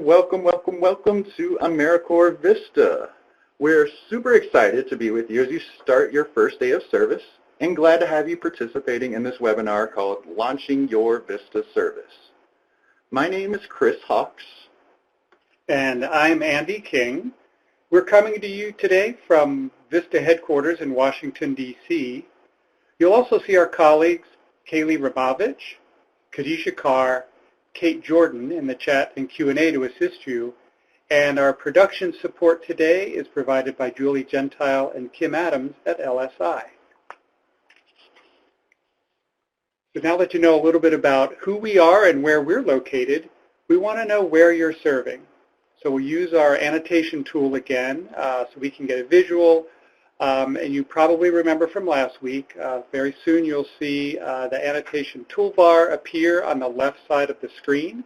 Welcome to AmeriCorps Vista. We're super excited to be with you as you start your first day of service and glad to have you participating in this webinar called Launching Your Vista Service. My name is Chris Hawks. And I'm Andy King. We're coming to you today from Vista headquarters in Washington, D.C. You'll also see our colleagues, Kaylee Rabovich, Kadisha Carr, Kate Jordan in the chat and Q&A to assist you. And our production support today is provided by Julie Gentile and Kim Adams at LSI. So now that you know a little bit about who we are and where we're located, we want to know where you're serving. So we'll use our annotation tool again so we can get a visual. And you probably remember from last week, very soon you'll see the Annotation Toolbar appear on the left side of the screen.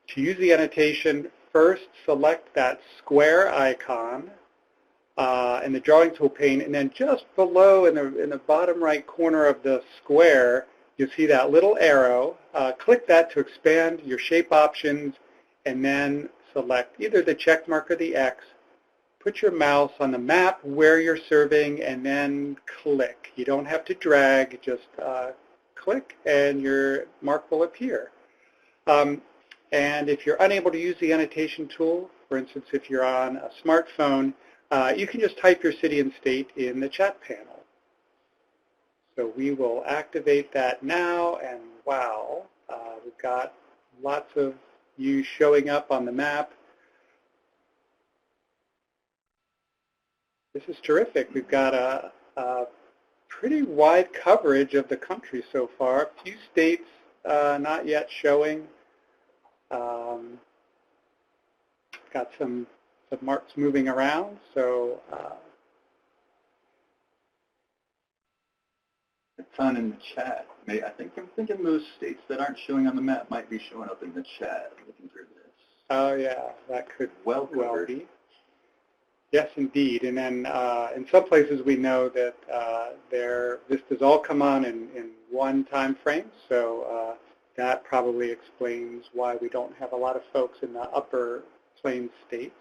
To use the annotation, first select that square icon in the drawing tool pane, and then just below in the bottom right corner of the square, you'll see that little arrow. Click that to expand your shape options, and then select either the check mark or the X. Put your mouse on the map where you're serving and then click. You don't have to drag, just click and your mark will appear. And if you're unable to use the annotation tool, for instance, if you're on a smartphone, you can just type your city and state in the chat panel. So we will activate that now, and wow, we've got lots of you showing up on the map. This is terrific. We've got a pretty wide coverage of the country so far. A few states not yet showing. Got some marks moving around. So A ton in the chat. I'm thinking those states that aren't showing on the map might be showing up in the chat looking through this. Oh yeah, that could well be. Yes, indeed. And then in some places we know that their Vistas all come on in one time frame, so that probably explains why we don't have a lot of folks in the upper plains states.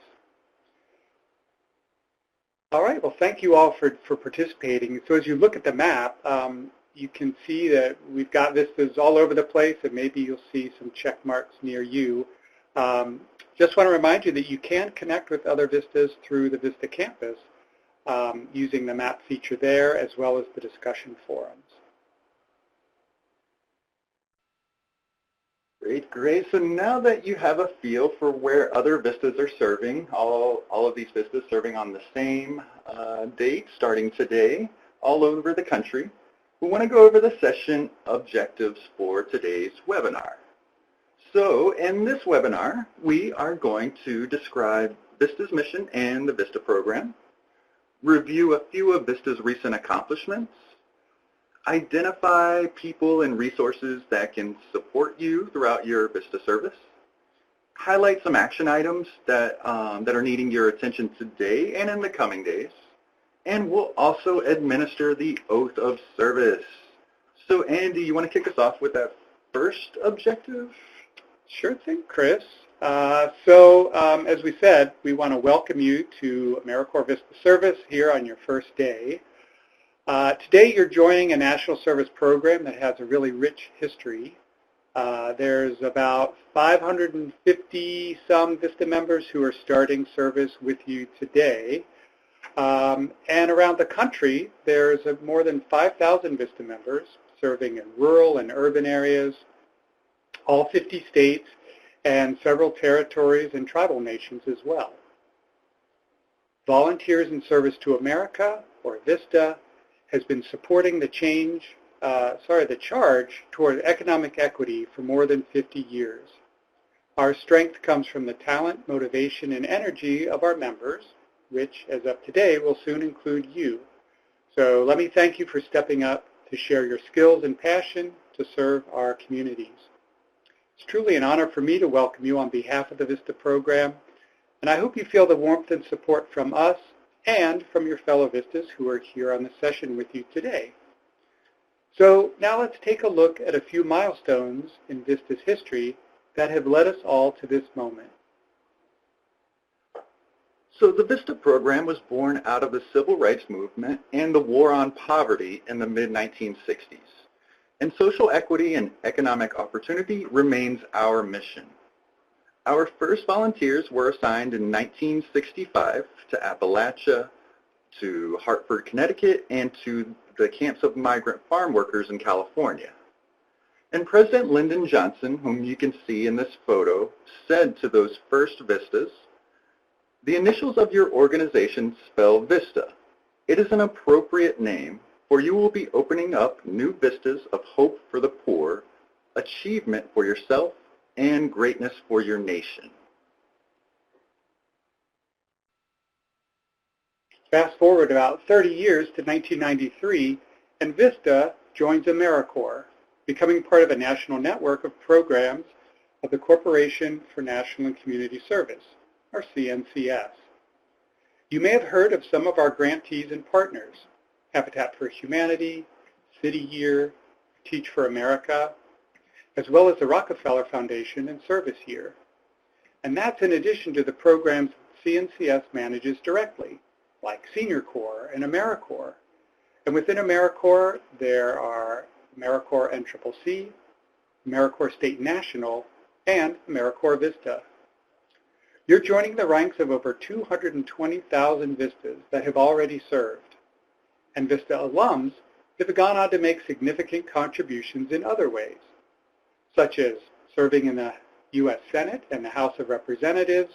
All right, well, thank you all for participating. So as you look at the map, you can see that we've got Vistas all over the place, and maybe you'll see some check marks near you. Just want to remind you that you can connect with other Vistas through the Vista campus using the map feature there, as well as the discussion forums. Great. So now that you have a feel for where other Vistas are serving, all of these Vistas serving on the same date starting today all over the country, we want to go over the session objectives for today's webinar. So in this webinar, we are going to describe Vista's mission and the Vista program, review a few of Vista's recent accomplishments, identify people and resources that can support you throughout your Vista service, highlight some action items that are needing your attention today and in the coming days, and we'll also administer the oath of service. So Andy, you want to kick us off with that first objective? Sure thing, Chris. As we said, we want to welcome you to AmeriCorps Vista Service here on your first day. Today you're joining a national service program that has a really rich history. There's about 550 some Vista members who are starting service with you today. And around the country, there's more than 5,000 Vista members serving in rural and urban areas, all 50 states, and several territories and tribal nations as well. Volunteers in Service to America, or Vista, has been supporting the charge toward economic equity for more than 50 years. Our strength comes from the talent, motivation, and energy of our members, which, as of today, will soon include you. So let me thank you for stepping up to share your skills and passion to serve our communities. It's truly an honor for me to welcome you on behalf of the Vista program, and I hope you feel the warmth and support from us and from your fellow Vistas who are here on the session with you today. So now let's take a look at a few milestones in Vista's history that have led us all to this moment. So the Vista program was born out of the civil rights movement and the war on poverty in the mid-1960s. And social equity and economic opportunity remains our mission. Our first volunteers were assigned in 1965 to Appalachia, to Hartford, Connecticut, and to the camps of migrant farm workers in California. And President Lyndon Johnson, whom you can see in this photo, said to those first Vistas, "The initials of your organization spell Vista. It is an appropriate name, for you will be opening up new vistas of hope for the poor, achievement for yourself, and greatness for your nation." Fast forward about 30 years to 1993, and Vista joins AmeriCorps, becoming part of a national network of programs of the Corporation for National and Community Service, or CNCS. You may have heard of some of our grantees and partners, Habitat for Humanity, City Year, Teach for America, as well as the Rockefeller Foundation and Service Year. And that's in addition to the programs CNCS manages directly, like Senior Corps and AmeriCorps. And within AmeriCorps, there are AmeriCorps NCCC, AmeriCorps State National, and AmeriCorps Vista. You're joining the ranks of over 220,000 Vistas that have already served. And Vista alums have gone on to make significant contributions in other ways, such as serving in the U.S. Senate and the House of Representatives,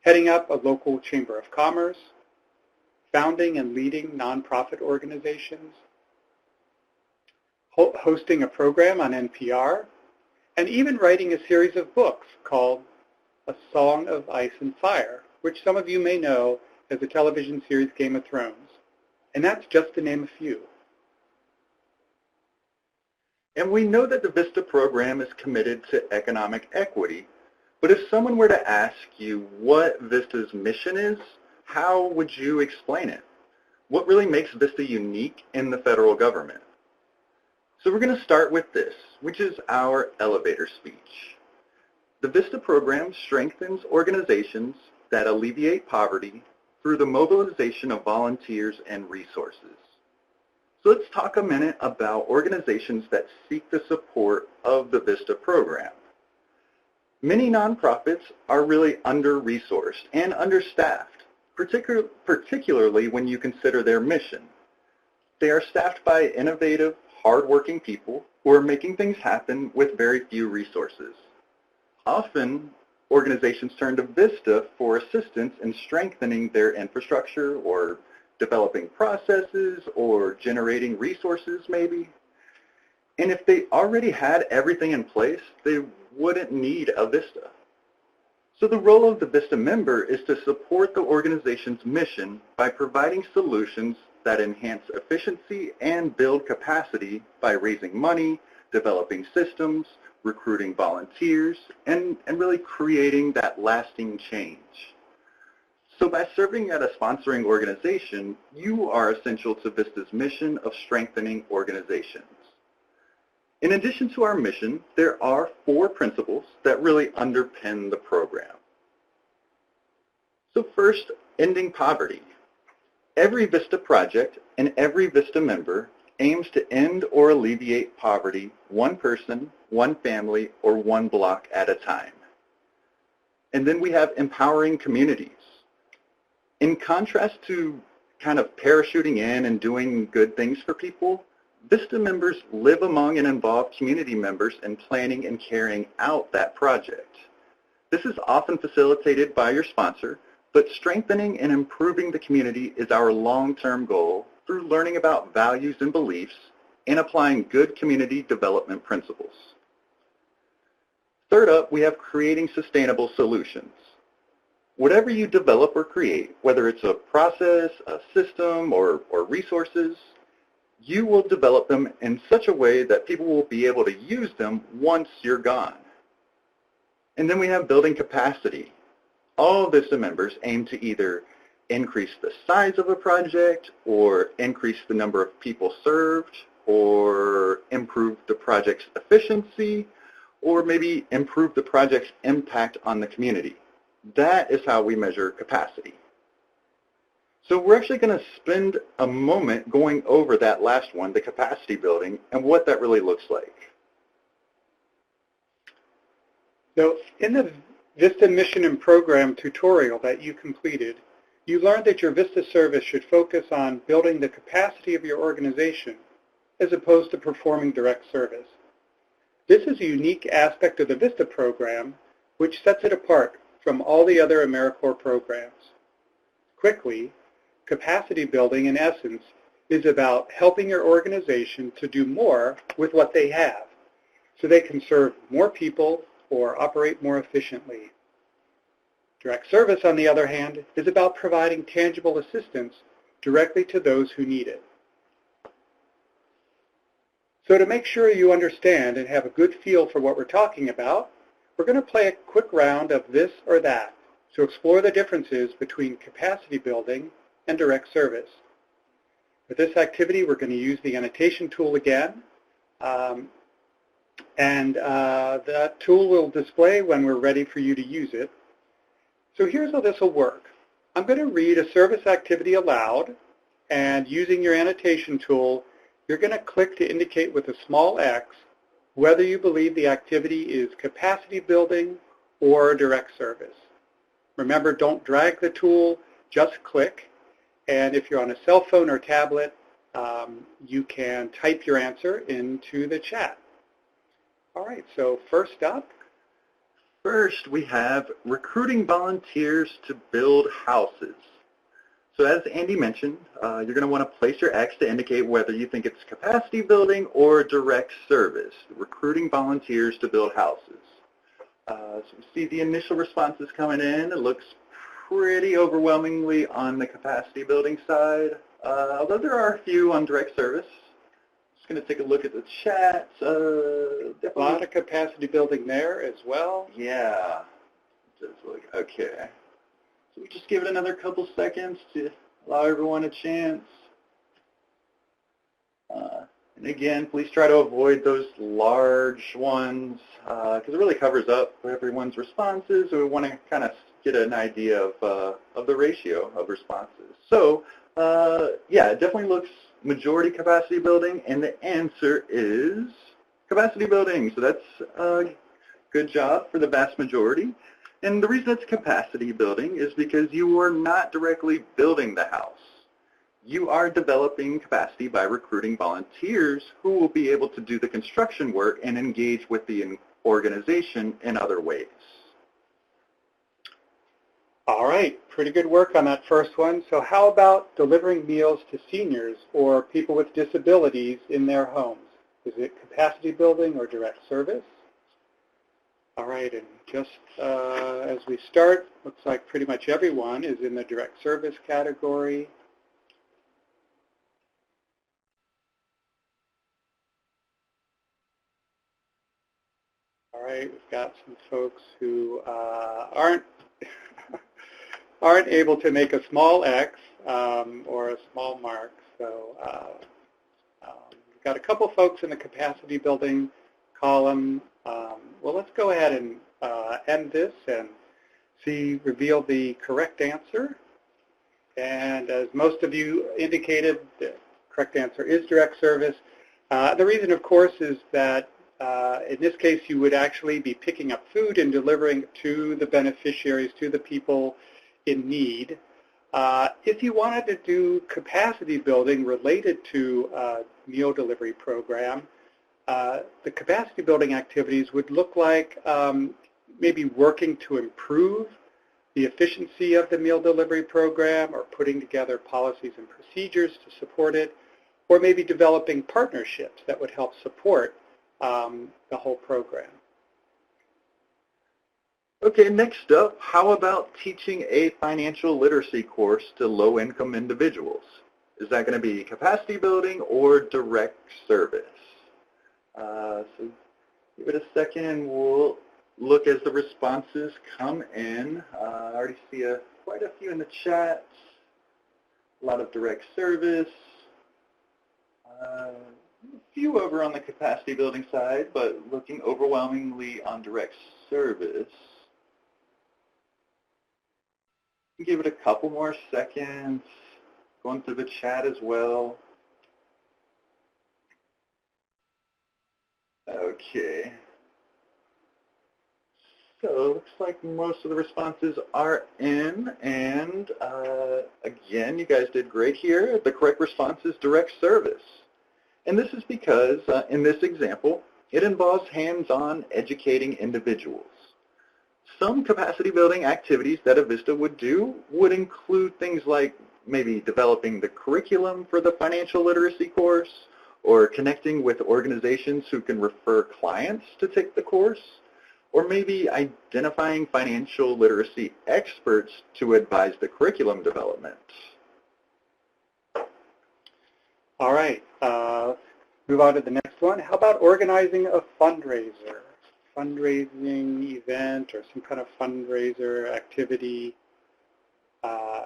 heading up a local Chamber of Commerce, founding and leading nonprofit organizations, hosting a program on NPR, and even writing a series of books called A Song of Ice and Fire, which some of you may know as the television series Game of Thrones. And that's just to name a few. And we know that the Vista program is committed to economic equity, but if someone were to ask you what Vista's mission is, how would you explain it? What really makes Vista unique in the federal government? So we're going to start with this, which is our elevator speech. The Vista program strengthens organizations that alleviate poverty through the mobilization of volunteers and resources. So let's talk a minute about organizations that seek the support of the Vista program. Many nonprofits are really under-resourced and understaffed, particularly when you consider their mission. They are staffed by innovative, hardworking people who are making things happen with very few resources. Often, organizations turn to Vista for assistance in strengthening their infrastructure or developing processes or generating resources maybe. And if they already had everything in place, they wouldn't need a Vista. So the role of the Vista member is to support the organization's mission by providing solutions that enhance efficiency and build capacity by raising money, developing systems, recruiting volunteers, and really creating that lasting change. So by serving at a sponsoring organization, you are essential to Vista's mission of strengthening organizations. In addition to our mission, there are 4 principles that really underpin the program. So first, ending poverty. Every Vista project and every Vista member aims to end or alleviate poverty one person, one family, or one block at a time. And then we have empowering communities. In contrast to kind of parachuting in and doing good things for people, Vista members live among and involve community members in planning and carrying out that project. This is often facilitated by your sponsor, but strengthening and improving the community is our long-term goal through learning about values and beliefs and applying good community development principles. Third up, we have creating sustainable solutions. Whatever you develop or create, whether it's a process, a system, or resources, you will develop them in such a way that people will be able to use them once you're gone. And then we have building capacity. All Vista members aim to either increase the size of a project or increase the number of people served or improve the project's efficiency or maybe improve the project's impact on the community. That is how we measure capacity. So we're actually going to spend a moment going over that last one, the capacity building, and what that really looks like. So in the Vista Mission and Program tutorial that you completed, you learned that your Vista service should focus on building the capacity of your organization as opposed to performing direct service. This is a unique aspect of the Vista program which sets it apart from all the other AmeriCorps programs. Quickly, capacity building in essence is about helping your organization to do more with what they have so they can serve more people or operate more efficiently. Direct service, on the other hand, is about providing tangible assistance directly to those who need it. So to make sure you understand and have a good feel for what we're talking about, we're going to play a quick round of this or that to explore the differences between capacity building and direct service. For this activity, we're going to use the annotation tool again, and that tool will display when we're ready for you to use it. So here's how this will work. I'm going to read a service activity aloud, and using your annotation tool, you're going to click to indicate with a small x whether you believe the activity is capacity building or direct service. Remember, don't drag the tool, just click. And if you're on a cell phone or tablet, you can type your answer into the chat. All right, so first up. First, we have recruiting volunteers to build houses. So as Andy mentioned, you're going to want to place your X to indicate whether you think it's capacity building or direct service, recruiting volunteers to build houses. So we see the initial responses coming in. It looks pretty overwhelmingly on the capacity building side, although there are a few on direct service. Just going to take a look at the chat. A lot of capacity building there as well. Yeah. Okay. So we just give it another couple seconds to allow everyone a chance. And again, please try to avoid those large ones because it really covers up everyone's responses. So we want to kind of get an idea of the ratio of responses. So yeah, it definitely looks majority capacity building, and the answer is capacity building. So that's a good job for the vast majority. And the reason it's capacity building is because you are not directly building the house. You are developing capacity by recruiting volunteers who will be able to do the construction work and engage with the organization in other ways. All right, pretty good work on that first one. So how about delivering meals to seniors or people with disabilities in their homes? Is it capacity building or direct service? All right, and just as we start, looks like pretty much everyone is in the direct service category. All right, we've got some folks who aren't able to make a small X or a small mark. So we've got a couple folks in the capacity building column. Well, let's go ahead and end this and reveal the correct answer. And as most of you indicated, the correct answer is direct service. The reason, of course, is that in this case, you would actually be picking up food and delivering it to the beneficiaries, to the people in need. If you wanted to do capacity building related to a meal delivery program, the capacity building activities would look like maybe working to improve the efficiency of the meal delivery program or putting together policies and procedures to support it, or maybe developing partnerships that would help support the whole program. Okay, next up, how about teaching a financial literacy course to low-income individuals? Is that going to be capacity building or direct service? So give it a second and we'll look as the responses come in. I already see quite a few in the chat. A lot of direct service. A few over on the capacity building side, but looking overwhelmingly on direct service. Give it a couple more seconds. going through the chat as well. Okay. So it looks like most of the responses are in, and again, you guys did great here. The correct response is direct service. And this is because, in this example, it involves hands-on educating individuals. Some capacity building activities that a Vista would do would include things like maybe developing the curriculum for the financial literacy course, or connecting with organizations who can refer clients to take the course, or maybe identifying financial literacy experts to advise the curriculum development. All right, move on to the next one. How about organizing a fundraiser? Fundraising event or some kind of fundraiser activity.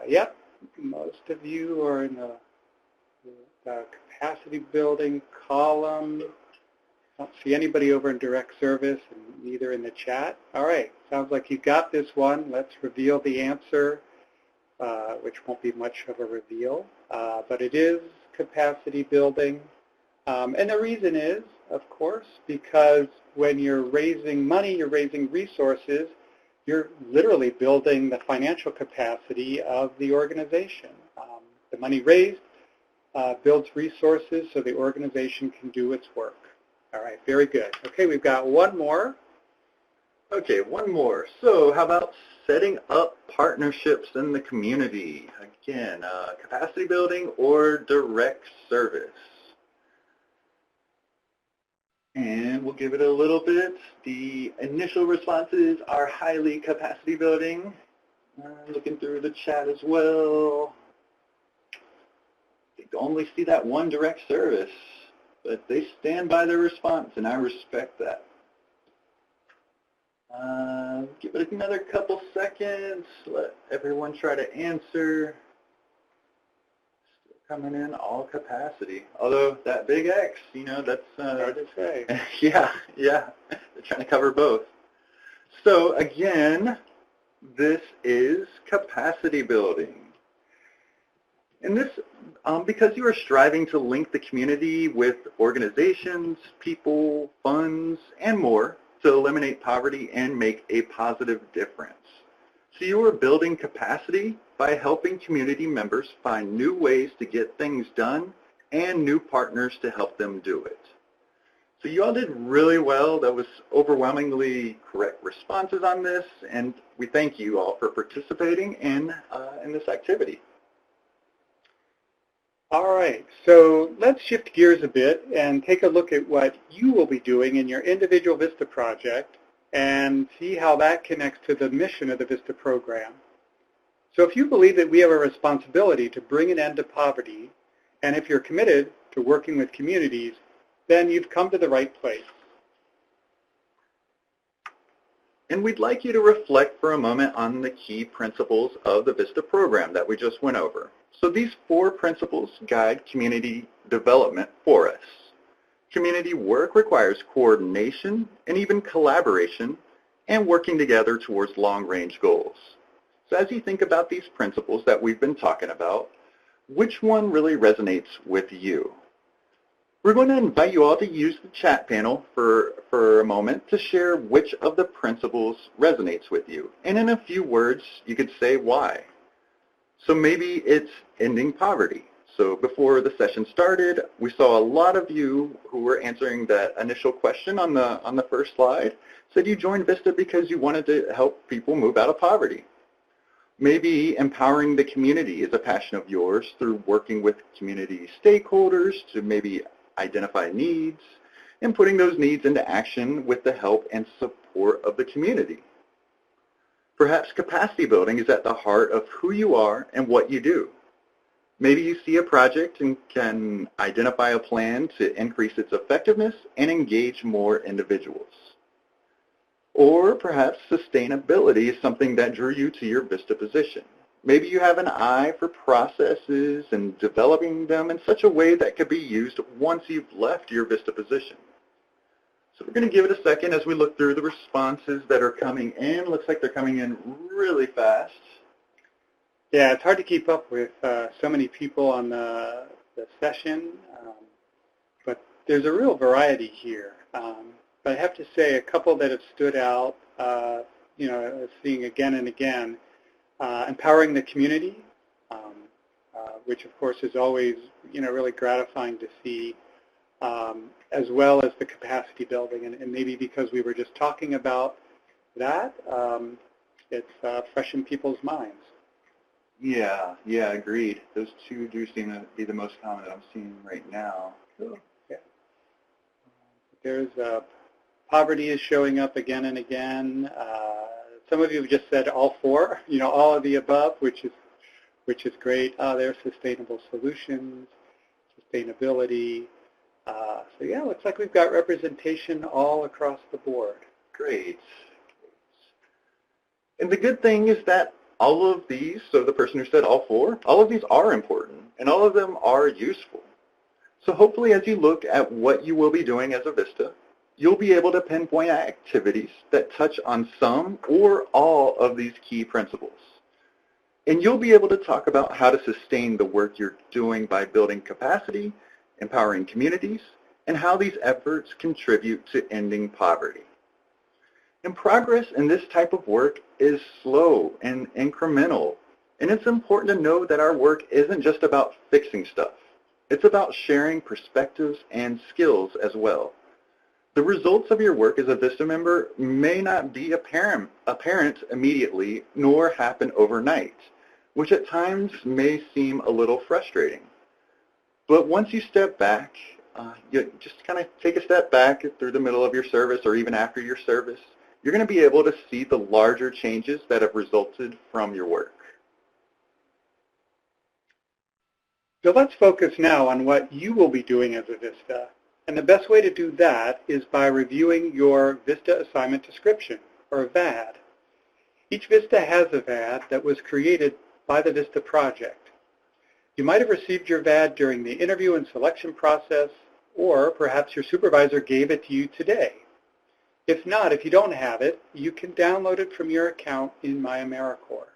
Yep, most of you are in the capacity building column. I don't see anybody over in direct service and neither in the chat. All right, sounds like you got this one. Let's reveal the answer, which won't be much of a reveal, but it is capacity building. And the reason is, of course, because when you're raising money, you're raising resources, you're literally building the financial capacity of the organization. The money raised builds resources so the organization can do its work. All right, very good. Okay, we've got one more. Okay, one more. So how about setting up partnerships in the community? Again, capacity building or direct service. And we'll give it a little bit. The initial responses are highly capacity building. Looking through the chat as well. I only see that one direct service, but they stand by their response, and I respect that. Give it another couple seconds. Let everyone try to answer. Still coming in all capacity. Although that big X, you know, that's hard to say. yeah. They're trying to cover both. So again, this is capacity building. And this, because you are striving to link the community with organizations, people, funds, and more to eliminate poverty and make a positive difference. So you are building capacity by helping community members find new ways to get things done and new partners to help them do it. So you all did really well. That was overwhelmingly correct responses on this, and we thank you all for participating in this activity. All right, so let's shift gears a bit and take a look at what you will be doing in your individual Vista project and see how that connects to the mission of the Vista program. So if you believe that we have a responsibility to bring an end to poverty, and if you're committed to working with communities, then you've come to the right place. And we'd like you to reflect for a moment on the key principles of the Vista program that we just went over. So these 4 principles guide community development for us. Community work requires coordination and even collaboration and working together towards long-range goals. So as you think about these principles that we've been talking about, which one really resonates with you? We're going to invite you all to use the chat panel for a moment to share which of the principles resonates with you. And in a few words, you could say why. So maybe it's ending poverty. So before the session started, we saw a lot of you who were answering that initial question on the first slide said you joined Vista because you wanted to help people move out of poverty. Maybe empowering the community is a passion of yours through working with community stakeholders to maybe identify needs and putting those needs into action with the help and support of the community. Perhaps capacity building is at the heart of who you are and what you do. Maybe you see a project and can identify a plan to increase its effectiveness and engage more individuals. Or perhaps sustainability is something that drew you to your Vista position. Maybe you have an eye for processes and developing them in such a way that could be used once you've left your Vista position. So we're going to give it a second as we look through the responses that are coming in. Looks like they're coming in really fast. Yeah, it's hard to keep up with so many people on the session, but there's a real variety here. But I have to say a couple that have stood out, seeing again and again, empowering the community, which of course is always, really gratifying to see, as well as the capacity building. And maybe because we were just talking about that, it's fresh in people's minds. Yeah, agreed. Those two do seem to be the most common that I'm seeing right now. So. Yeah. There's poverty is showing up again and again. Some of you have just said all four, all of the above, which is great. There's sustainable solutions, sustainability. So yeah, looks like we've got representation all across the board. Great. And the good thing is that all of these, so the person who said all four, all of these are important, and all of them are useful. So hopefully as you look at what you will be doing as a Vista, you'll be able to pinpoint activities that touch on some or all of these key principles. And you'll be able to talk about how to sustain the work you're doing by building capacity, empowering communities, and how these efforts contribute to ending poverty. And progress in this type of work is slow and incremental. And it's important to know that our work isn't just about fixing stuff. It's about sharing perspectives and skills as well. The results of your work as a Vista member may not be apparent immediately nor happen overnight, which at times may seem a little frustrating. But once you step back, you just kind of take a step back through the middle of your service or even after your service, you're going to be able to see the larger changes that have resulted from your work. So let's focus now on what you will be doing as a Vista. And the best way to do that is by reviewing your Vista assignment description, or VAD. Each Vista has a VAD that was created by the Vista project. You might have received your VAD during the interview and selection process, or perhaps your supervisor gave it to you today. If not, if you don't have it, you can download it from your account in My AmeriCorps.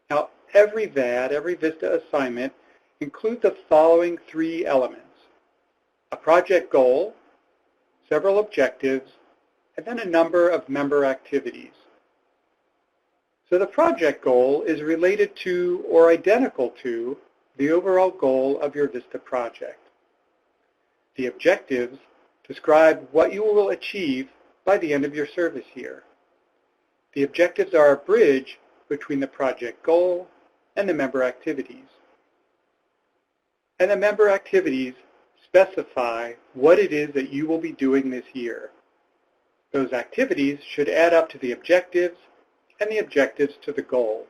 Now, every VAD, every Vista assignment, includes the following three elements: a project goal, several objectives, and then a number of member activities. So the project goal is related to or identical to the overall goal of your Vista project. The objectives describe what you will achieve by the end of your service year. The objectives are a bridge between the project goal and the member activities. And the member activities specify what it is that you will be doing this year. Those activities should add up to the objectives and the objectives to the goal.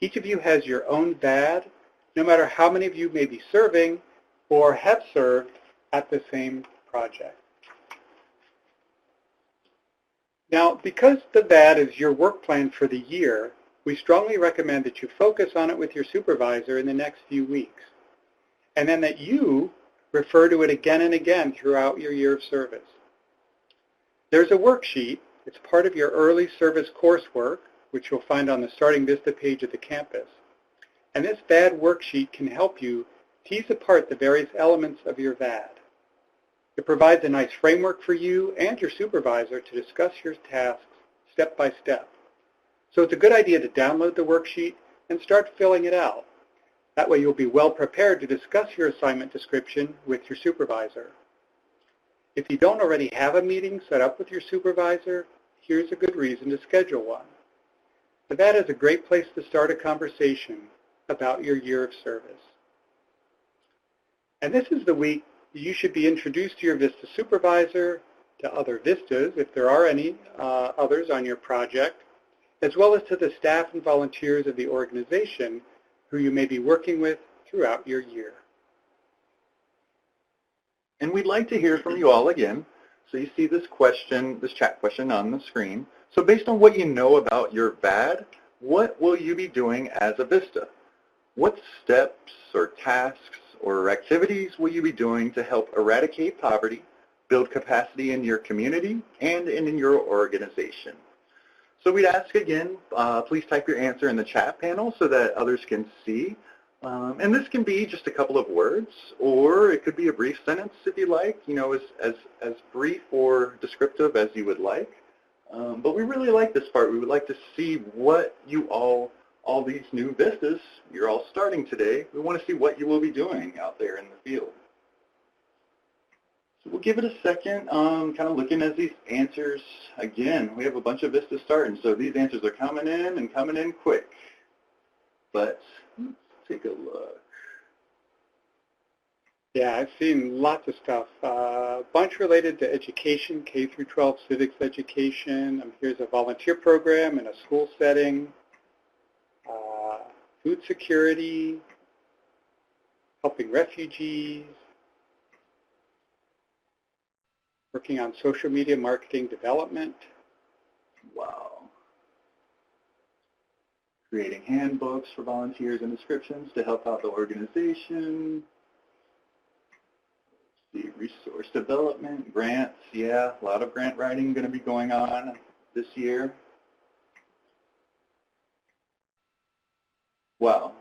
Each of you has your own VAD, no matter how many of you may be serving or have served at the same project. Now, because the VAD is your work plan for the year, we strongly recommend that you focus on it with your supervisor in the next few weeks, and then that you refer to it again and again throughout your year of service. There's a worksheet. It's part of your early service coursework, which you'll find on the Starting Vista page of the campus. And this VAD worksheet can help you tease apart the various elements of your VAD. It provides a nice framework for you and your supervisor to discuss your tasks step by step. So it's a good idea to download the worksheet and start filling it out. That way you'll be well prepared to discuss your assignment description with your supervisor. If you don't already have a meeting set up with your supervisor, here's a good reason to schedule one. But that is a great place to start a conversation about your year of service. And this is the week you should be introduced to your Vista supervisor, to other Vistas, if there are any others on your project, as well as to the staff and volunteers of the organization who you may be working with throughout your year. And we'd like to hear from you all again. So you see this question, this chat question on the screen. So based on what you know about your VAD, what will you be doing as a Vista? What steps or tasks or activities will you be doing to help eradicate poverty, build capacity in your community, and in your organization? So we'd ask again, please type your answer in the chat panel so that others can see. And this can be just a couple of words, or it could be a brief sentence if you like, you know, as brief or descriptive as you would like. But we really like this part. We would like to see what you all these new Vistas, you're all starting today. We want to see what you will be doing out there in the field. So we'll give it a second, kind of looking at these answers. Again, we have a bunch of Vistas starting, so these answers are coming in and coming in quick. But let's take a look. Yeah, I've seen lots of stuff. A bunch related to education, K through 12 civics education. Here's a volunteer program in a school setting. Food security, helping refugees, working on social media marketing development. Wow. Creating handbooks for volunteers and descriptions to help out the organization. Let's see, resource development, grants, yeah, a lot of grant writing going to be going on this year. Wow,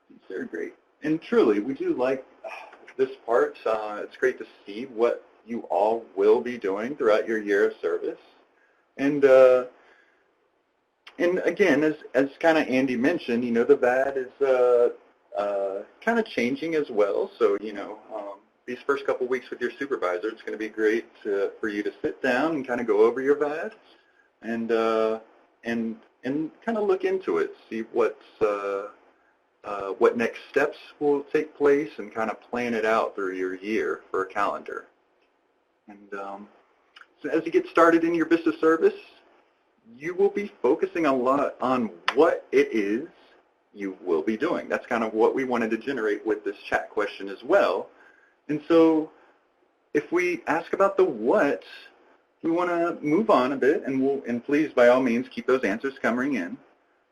these are great. And truly, we do like this part. It's great to see what you all will be doing throughout your year of service. And again, as kind of Andy mentioned, you know, the VAD is kind of changing as well. So, you know, these first couple weeks with your supervisor, it's going to be great for you to sit down and kind of go over your VAD and kind of look into it, see what next steps will take place, and kind of plan it out through your year for a calendar. And so as you get started in your Vista service, you will be focusing a lot on what it is you will be doing. That's kind of what we wanted to generate with this chat question as well. And so if we ask about the what, we want to move on a bit, and please, by all means, keep those answers coming in,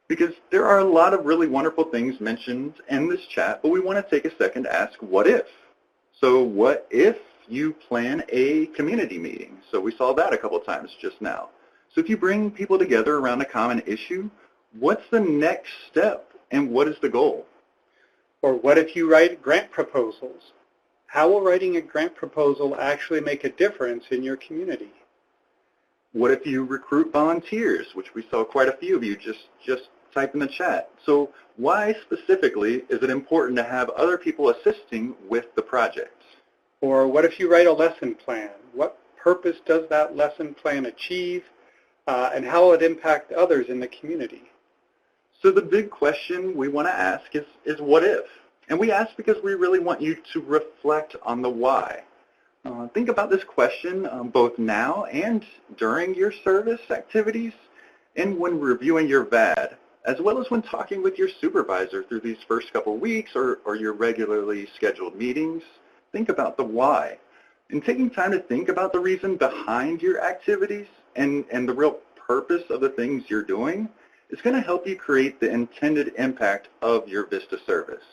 because there are a lot of really wonderful things mentioned in this chat, but we want to take a second to ask, what if? So what if you plan a community meeting? So we saw that a couple times just now. So if you bring people together around a common issue, what's the next step, and what is the goal? Or what if you write grant proposals? How will writing a grant proposal actually make a difference in your community? What if you recruit volunteers, which we saw quite a few of you just type in the chat. So why specifically is it important to have other people assisting with the project? Or what if you write a lesson plan? What purpose does that lesson plan achieve, and how will it impact others in the community? So the big question we want to ask is what if? And we ask because we really want you to reflect on the why. Think about this question both now and during your service activities, and when reviewing your VAD, as well as when talking with your supervisor through these first couple weeks or your regularly scheduled meetings. Think about the why. And taking time to think about the reason behind your activities and the real purpose of the things you're doing is going to help you create the intended impact of your Vista service.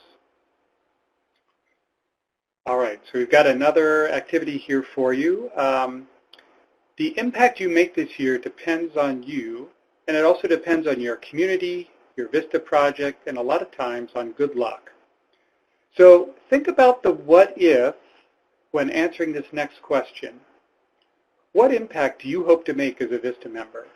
All right, so we've got another activity here for you. The impact you make this year depends on you, and it also depends on your community, your Vista project, and a lot of times on good luck. So think about the what if when answering this next question. What impact do you hope to make as a Vista member?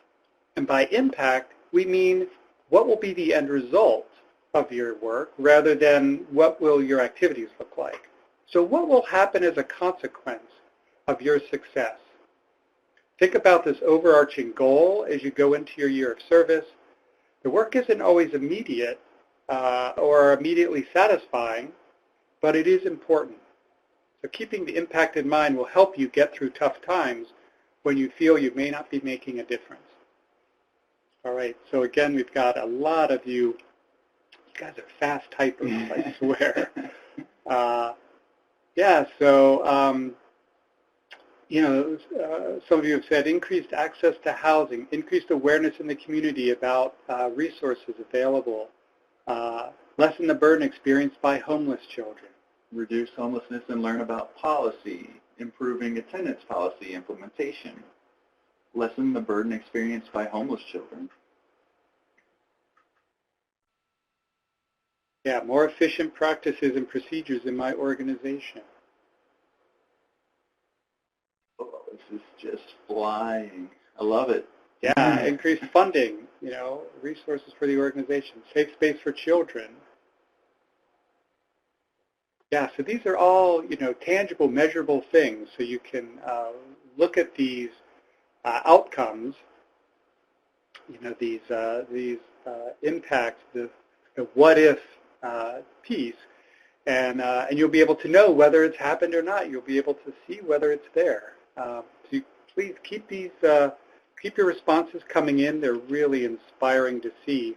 And by impact, we mean what will be the end result of your work rather than what will your activities look like. So what will happen as a consequence of your success? Think about this overarching goal as you go into your year of service. The work isn't always immediate or immediately satisfying, but it is important. So keeping the impact in mind will help you get through tough times when you feel you may not be making a difference. All right, so again, we've got a lot of you. You guys are fast typers, I swear. Yeah, so, you know, some of you have said increased access to housing, increased awareness in the community about resources available, lessen the burden experienced by homeless children. Reduce homelessness and learn about policy, improving attendance policy implementation, lessen the burden experienced by homeless children. Yeah, more efficient practices and procedures in my organization. Oh, this is just flying. I love it. Yeah, increased funding, resources for the organization, safe space for children. Yeah, so these are all, tangible, measurable things. So you can look at these outcomes, these impacts, the what if piece, and you'll be able to know whether it's happened or not. You'll be able to see whether it's there. So please keep these, keep your responses coming in. They're really inspiring to see.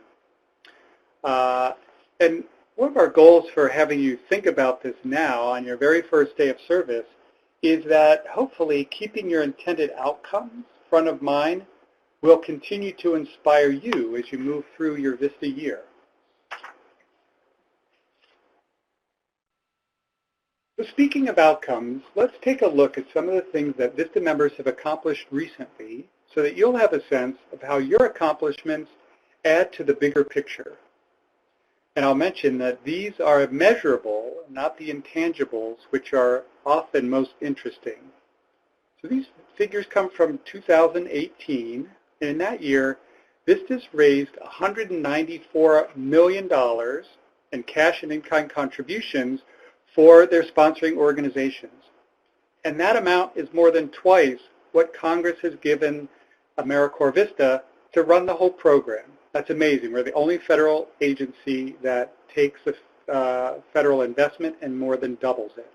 And one of our goals for having you think about this now on your very first day of service is that hopefully keeping your intended outcomes front of mind will continue to inspire you as you move through your Vista year. So speaking of outcomes, let's take a look at some of the things that Vista members have accomplished recently so that you'll have a sense of how your accomplishments add to the bigger picture. And I'll mention that these are measurable, not the intangibles, which are often most interesting. So these figures come from 2018, and in that year, Vistas raised $194 million in cash and in-kind contributions for their sponsoring organizations. And that amount is more than twice what Congress has given AmeriCorps Vista to run the whole program. That's amazing. We're the only federal agency that takes a federal investment and more than doubles it.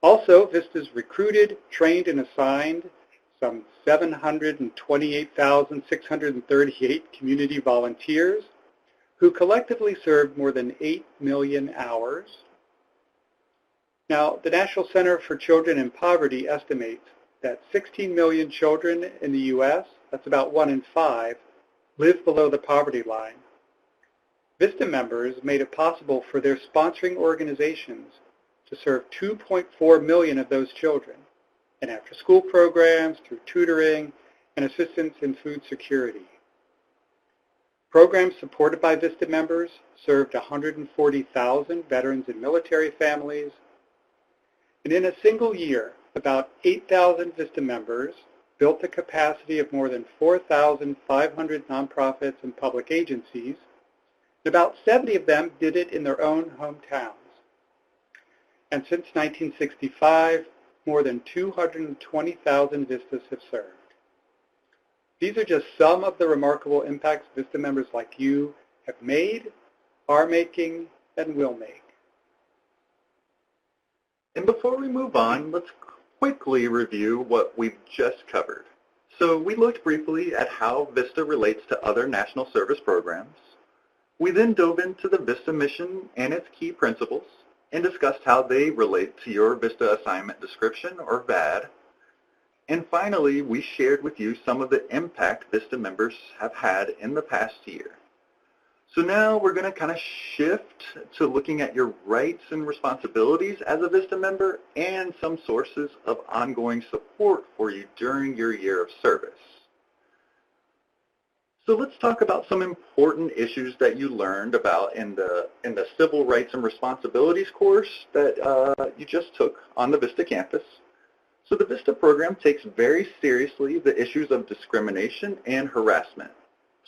Also, Vistas recruited, trained, and assigned some 728,638 community volunteers who collectively served more than 8 million hours. Now, the National Center for Children in Poverty estimates that 16 million children in the U.S., that's about 1 in 5, live below the poverty line. Vista members made it possible for their sponsoring organizations to serve 2.4 million of those children in after-school programs, through tutoring, and assistance in food security. Programs supported by Vista members served 140,000 veterans and military families. And in a single year, about 8,000 Vista members built the capacity of more than 4,500 nonprofits and public agencies, and about 70 of them did it in their own hometowns. And since 1965, more than 220,000 Vistas have served. These are just some of the remarkable impacts Vista members like you have made, are making, and will make. And before we move on, let's quickly review what we've just covered. So we looked briefly at how Vista relates to other national service programs. We then dove into the Vista mission and its key principles and discussed how they relate to your Vista assignment description, or VAD. And finally, we shared with you some of the impact Vista members have had in the past year. So now we're going to kind of shift to looking at your rights and responsibilities as a Vista member and some sources of ongoing support for you during your year of service. So let's talk about some important issues that you learned about in the Civil Rights and Responsibilities course that you just took on the Vista campus. So the Vista program takes very seriously the issues of discrimination and harassment.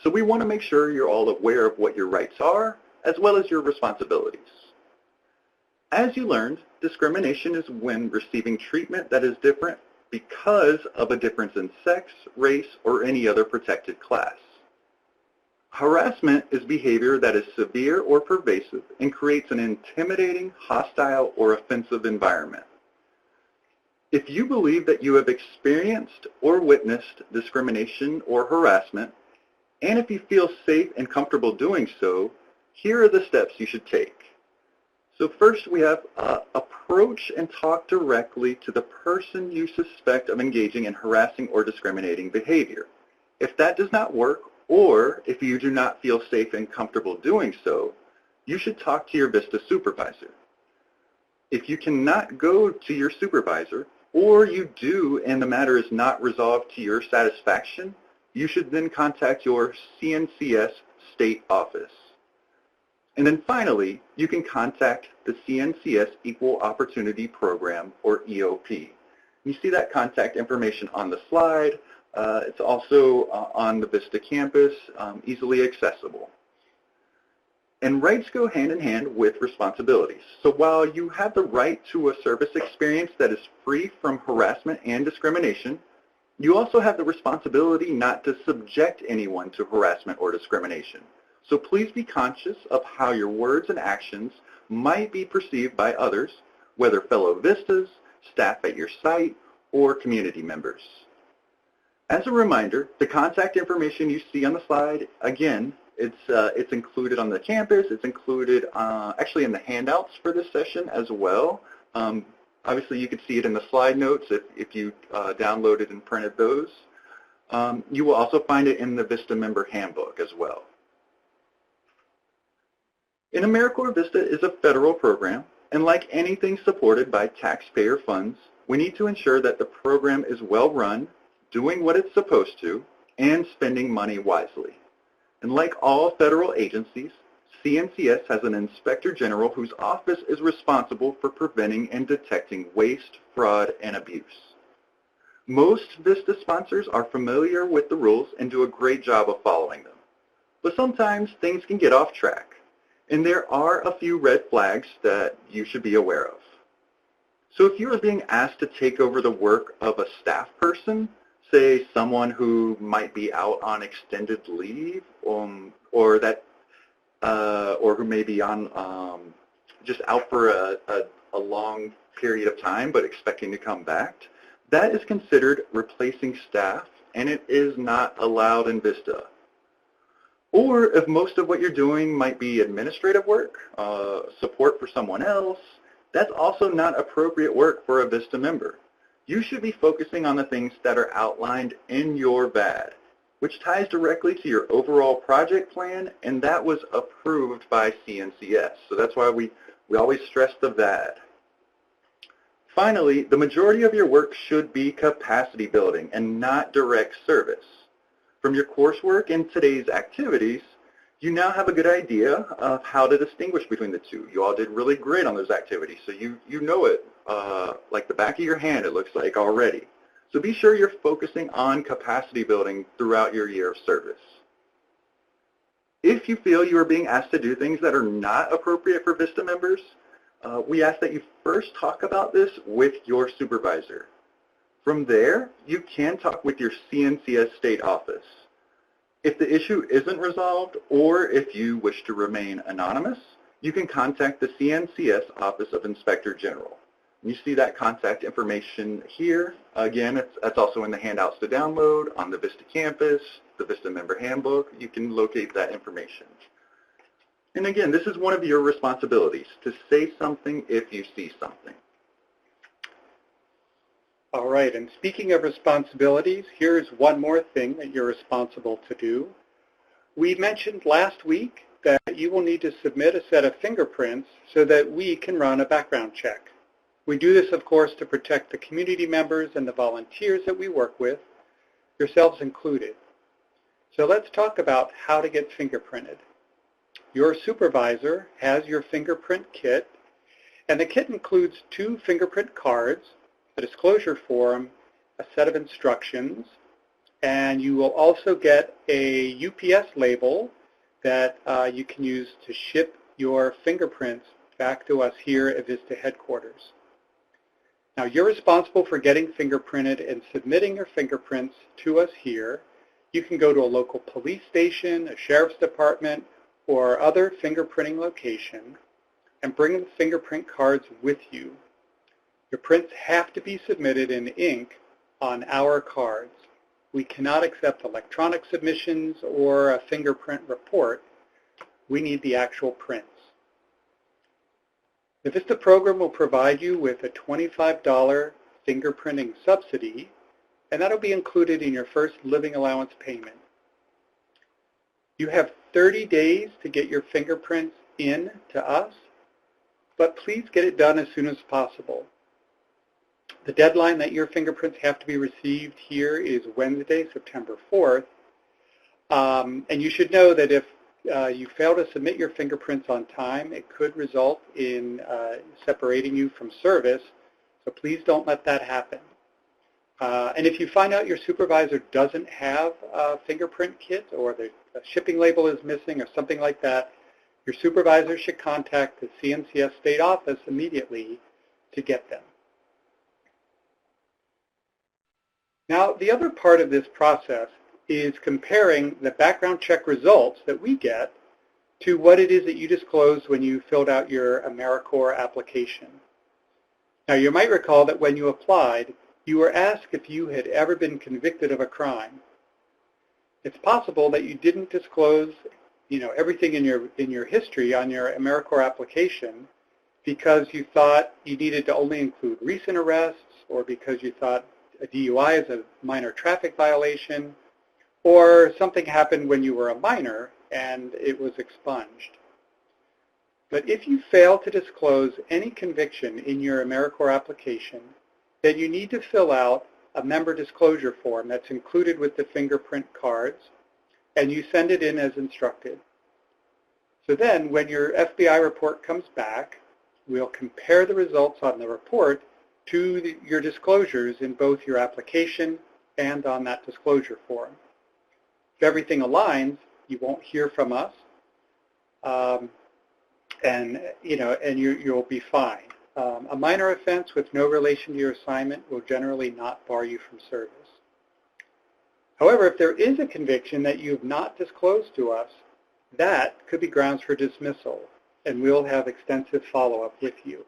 So we want to make sure you're all aware of what your rights are, as well as your responsibilities. As you learned, discrimination is when receiving treatment that is different because of a difference in sex, race, or any other protected class. Harassment is behavior that is severe or pervasive and creates an intimidating, hostile, or offensive environment. If you believe that you have experienced or witnessed discrimination or harassment, and if you feel safe and comfortable doing so, here are the steps you should take. So first we have approach and talk directly to the person you suspect of engaging in harassing or discriminating behavior. If that does not work, or if you do not feel safe and comfortable doing so, you should talk to your Vista supervisor. If you cannot go to your supervisor, or you do and the matter is not resolved to your satisfaction, you should then contact your CNCS state office. And then finally, you can contact the CNCS Equal Opportunity Program, or EOP. You see that contact information on the slide. It's also on the Vista campus, easily accessible. And rights go hand in hand with responsibilities. So while you have the right to a service experience that is free from harassment and discrimination, you also have the responsibility not to subject anyone to harassment or discrimination. So please be conscious of how your words and actions might be perceived by others, whether fellow Vistas, staff at your site, or community members. As a reminder, the contact information you see on the slide, again, it's included on the campus. It's included actually in the handouts for this session as well. Obviously, you can see it in the slide notes if you downloaded and printed those. You will also find it in the Vista member handbook as well. And AmeriCorps Vista is a federal program, and like anything supported by taxpayer funds, we need to ensure that the program is well run, doing what it's supposed to, and spending money wisely. And like all federal agencies, CNCS has an Inspector General whose office is responsible for preventing and detecting waste, fraud, and abuse. Most Vista sponsors are familiar with the rules and do a great job of following them. But sometimes things can get off track, and there are a few red flags that you should be aware of. So if you are being asked to take over the work of a staff person, say someone who might be out on extended leave, or who may be on just out for a long period of time but expecting to come back, that is considered replacing staff, and it is not allowed in Vista. Or if most of what you're doing might be administrative work, support for someone else, that's also not appropriate work for a Vista member. You should be focusing on the things that are outlined in your VAD, which ties directly to your overall project plan, and that was approved by CNCS. So that's why we always stress the VAD. Finally, the majority of your work should be capacity building and not direct service. From your coursework and today's activities, you now have a good idea of how to distinguish between the two. You all did really great on those activities, so you know it like the back of your hand, it looks like, already. So be sure you're focusing on capacity building throughout your year of service. If you feel you are being asked to do things that are not appropriate for Vista members, we ask that you first talk about this with your supervisor. From there, you can talk with your CNCS state office. If the issue isn't resolved, or if you wish to remain anonymous, you can contact the CNCS Office of Inspector General. You see that contact information here. Again, that's also in the handouts to download on the Vista campus, the Vista member handbook. You can locate that information. And again, this is one of your responsibilities, to say something if you see something. All right, and speaking of responsibilities, here's one more thing that you're responsible to do. We mentioned last week that you will need to submit a set of fingerprints so that we can run a background check. We do this, of course, to protect the community members and the volunteers that we work with, yourselves included. So let's talk about how to get fingerprinted. Your supervisor has your fingerprint kit, and the kit includes 2 fingerprint cards, a disclosure form, a set of instructions, and you will also get a UPS label that you can use to ship your fingerprints back to us here at Vista headquarters. Now, you're responsible for getting fingerprinted and submitting your fingerprints to us here. You can go to a local police station, a sheriff's department, or other fingerprinting location and bring the fingerprint cards with you. Your prints have to be submitted in ink on our cards. We cannot accept electronic submissions or a fingerprint report. We need the actual prints. The Vista program will provide you with a $25 fingerprinting subsidy, and that'll be included in your first living allowance payment. You have 30 days to get your fingerprints in to us, but please get it done as soon as possible. The deadline that your fingerprints have to be received here is Wednesday, September 4th. And you should know that if you fail to submit your fingerprints on time, it could result in separating you from service, so please don't let that happen. And if you find out your supervisor doesn't have a fingerprint kit, or the shipping label is missing or something like that, your supervisor should contact the CNCS state office immediately to get them. Now, the other part of this process is comparing the background check results that we get to what it is that you disclosed when you filled out your AmeriCorps application. Now, you might recall that when you applied, you were asked if you had ever been convicted of a crime. It's possible that you didn't disclose, everything in your history on your AmeriCorps application because you thought you needed to only include recent arrests, or because you thought a DUI is a minor traffic violation, or something happened when you were a minor and it was expunged. But if you fail to disclose any conviction in your AmeriCorps application, then you need to fill out a member disclosure form that's included with the fingerprint cards, and you send it in as instructed. So then when your FBI report comes back, we'll compare the results on the report to your disclosures in both your application and on that disclosure form. If everything aligns, you won't hear from us, and you'll be fine. A minor offense with no relation to your assignment will generally not bar you from service. However, if there is a conviction that you have not disclosed to us, that could be grounds for dismissal, and we'll have extensive follow-up with you.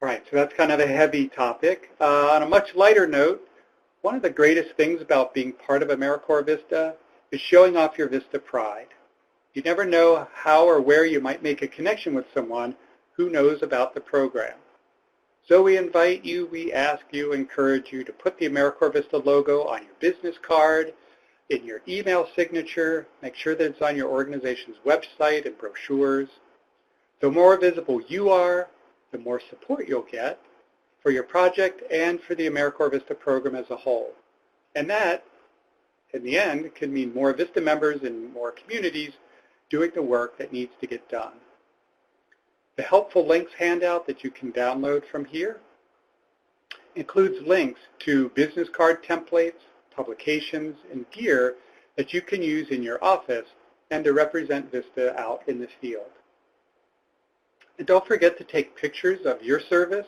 All right, so that's kind of a heavy topic. On a much lighter note, one of the greatest things about being part of AmeriCorps Vista is showing off your Vista pride. You never know how or where you might make a connection with someone who knows about the program. So we invite you, we ask you, encourage you to put the AmeriCorps Vista logo on your business card, in your email signature, make sure that it's on your organization's website and brochures. The more visible you are, the more support you'll get for your project and for the AmeriCorps Vista program as a whole. And that, in the end, can mean more Vista members and more communities doing the work that needs to get done. The helpful links handout that you can download from here includes links to business card templates, publications, and gear that you can use in your office and to represent Vista out in the field. And don't forget to take pictures of your service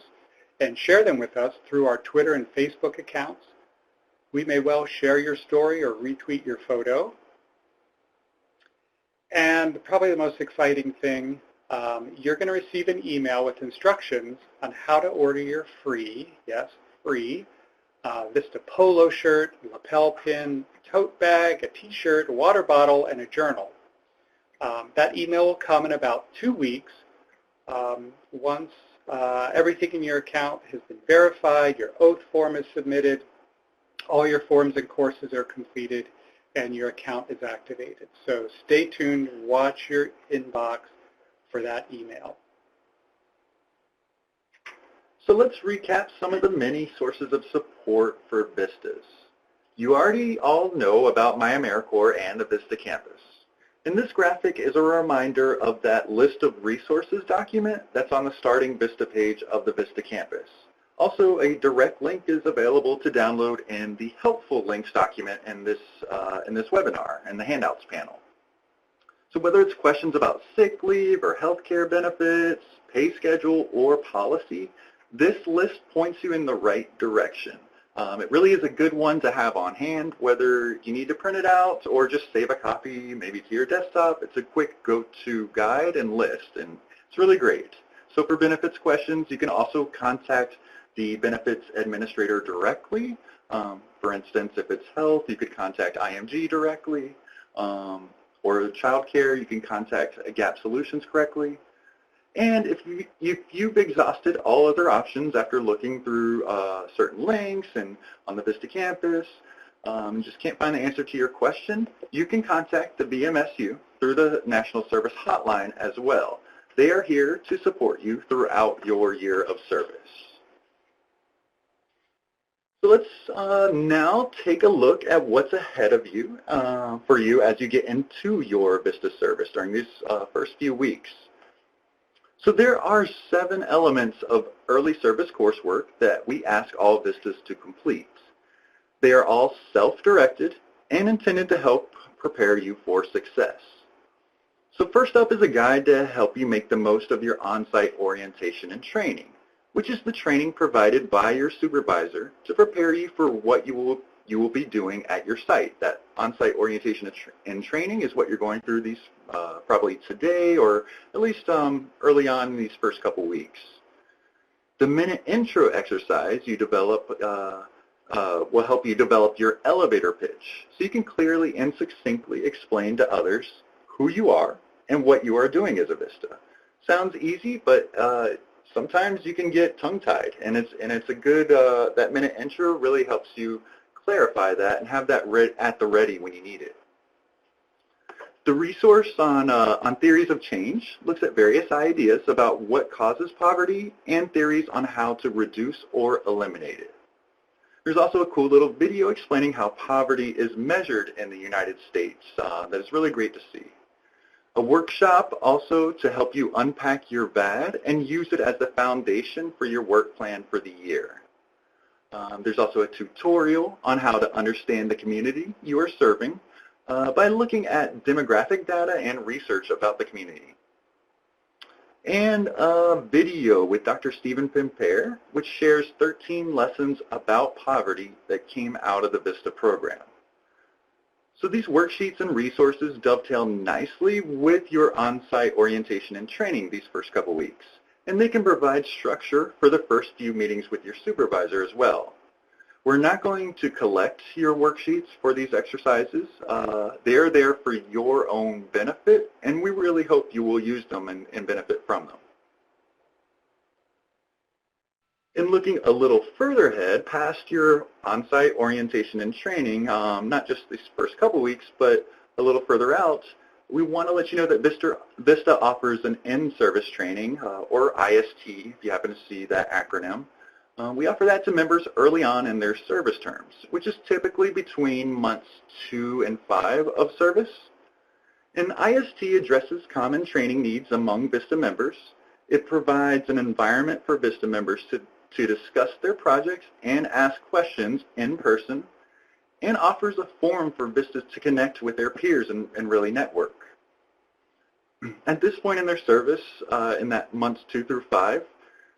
and share them with us through our Twitter and Facebook accounts. We may well share your story or retweet your photo. And probably the most exciting thing, you're going to receive an email with instructions on how to order your free, yes, free, Vista polo shirt, lapel pin, tote bag, a t-shirt, a water bottle, and a journal. That email will come in about 2 weeks once everything in your account has been verified, your oath form is submitted, all your forms and courses are completed, and your account is activated. So stay tuned, watch your inbox for that email. So let's recap some of the many sources of support for Vistas. You already all know about My AmeriCorps and the Vista campus. And this graphic is a reminder of that list of resources document that's on the starting Vista page of the Vista campus. Also, a direct link is available to download in the helpful links document in this webinar and the handouts panel. So whether it's questions about sick leave or healthcare benefits, pay schedule, or policy, this list points you in the right direction. It really is a good one to have on hand, whether you need to print it out or just save a copy maybe to your desktop. It's a quick go-to guide and list, and it's really great. So for benefits questions, you can also contact the benefits administrator directly. For instance, if it's health, you could contact IMG directly, or child care, you can contact Gap Solutions correctly. And if you've exhausted all other options after looking through certain links and on the Vista campus, and just can't find the answer to your question, you can contact the VMSU through the National Service Hotline as well. They are here to support you throughout your year of service. So let's now take a look at what's ahead of you for you as you get into your Vista service during these first few weeks. So there are 7 elements of early service coursework that we ask all Vistas to complete. They are all self-directed and intended to help prepare you for success. So first up is a guide to help you make the most of your on-site orientation and training, which is the training provided by your supervisor to prepare you for what you will be doing at your site. That on-site orientation and training is what you're going through these probably today, or at least early on in these first couple weeks. The minute intro exercise you develop will help you develop your elevator pitch, so you can clearly and succinctly explain to others who you are and what you are doing as a Vista. Sounds easy, but sometimes you can get tongue-tied, and it's a good, that minute intro really helps you clarify that and have that at the ready when you need it. The resource on theories of change looks at various ideas about what causes poverty and theories on how to reduce or eliminate it. There's also a cool little video explaining how poverty is measured in the United States that is really great to see. A workshop also to help you unpack your VAD and use it as the foundation for your work plan for the year. There's also a tutorial on how to understand the community you are serving by looking at demographic data and research about the community. And a video with Dr. Stephen Pimpere, which shares 13 lessons about poverty that came out of the Vista program. So these worksheets and resources dovetail nicely with your on-site orientation and training these first couple weeks, and they can provide structure for the first few meetings with your supervisor as well. We're not going to collect your worksheets for these exercises. They're there for your own benefit, and we really hope you will use them and benefit from them. In looking a little further ahead, past your on-site orientation and training, not just these first couple weeks, but a little further out, we want to let you know that Vista offers an in-service training, or IST, if you happen to see that acronym. We offer that to members early on in their service terms, which is typically between months 2 and 5 of service. An IST addresses common training needs among Vista members. It provides an environment for Vista members to discuss their projects and ask questions in person, and offers a forum for Vistas to connect with their peers and really network. At this point in their service, in that months 2 through 5,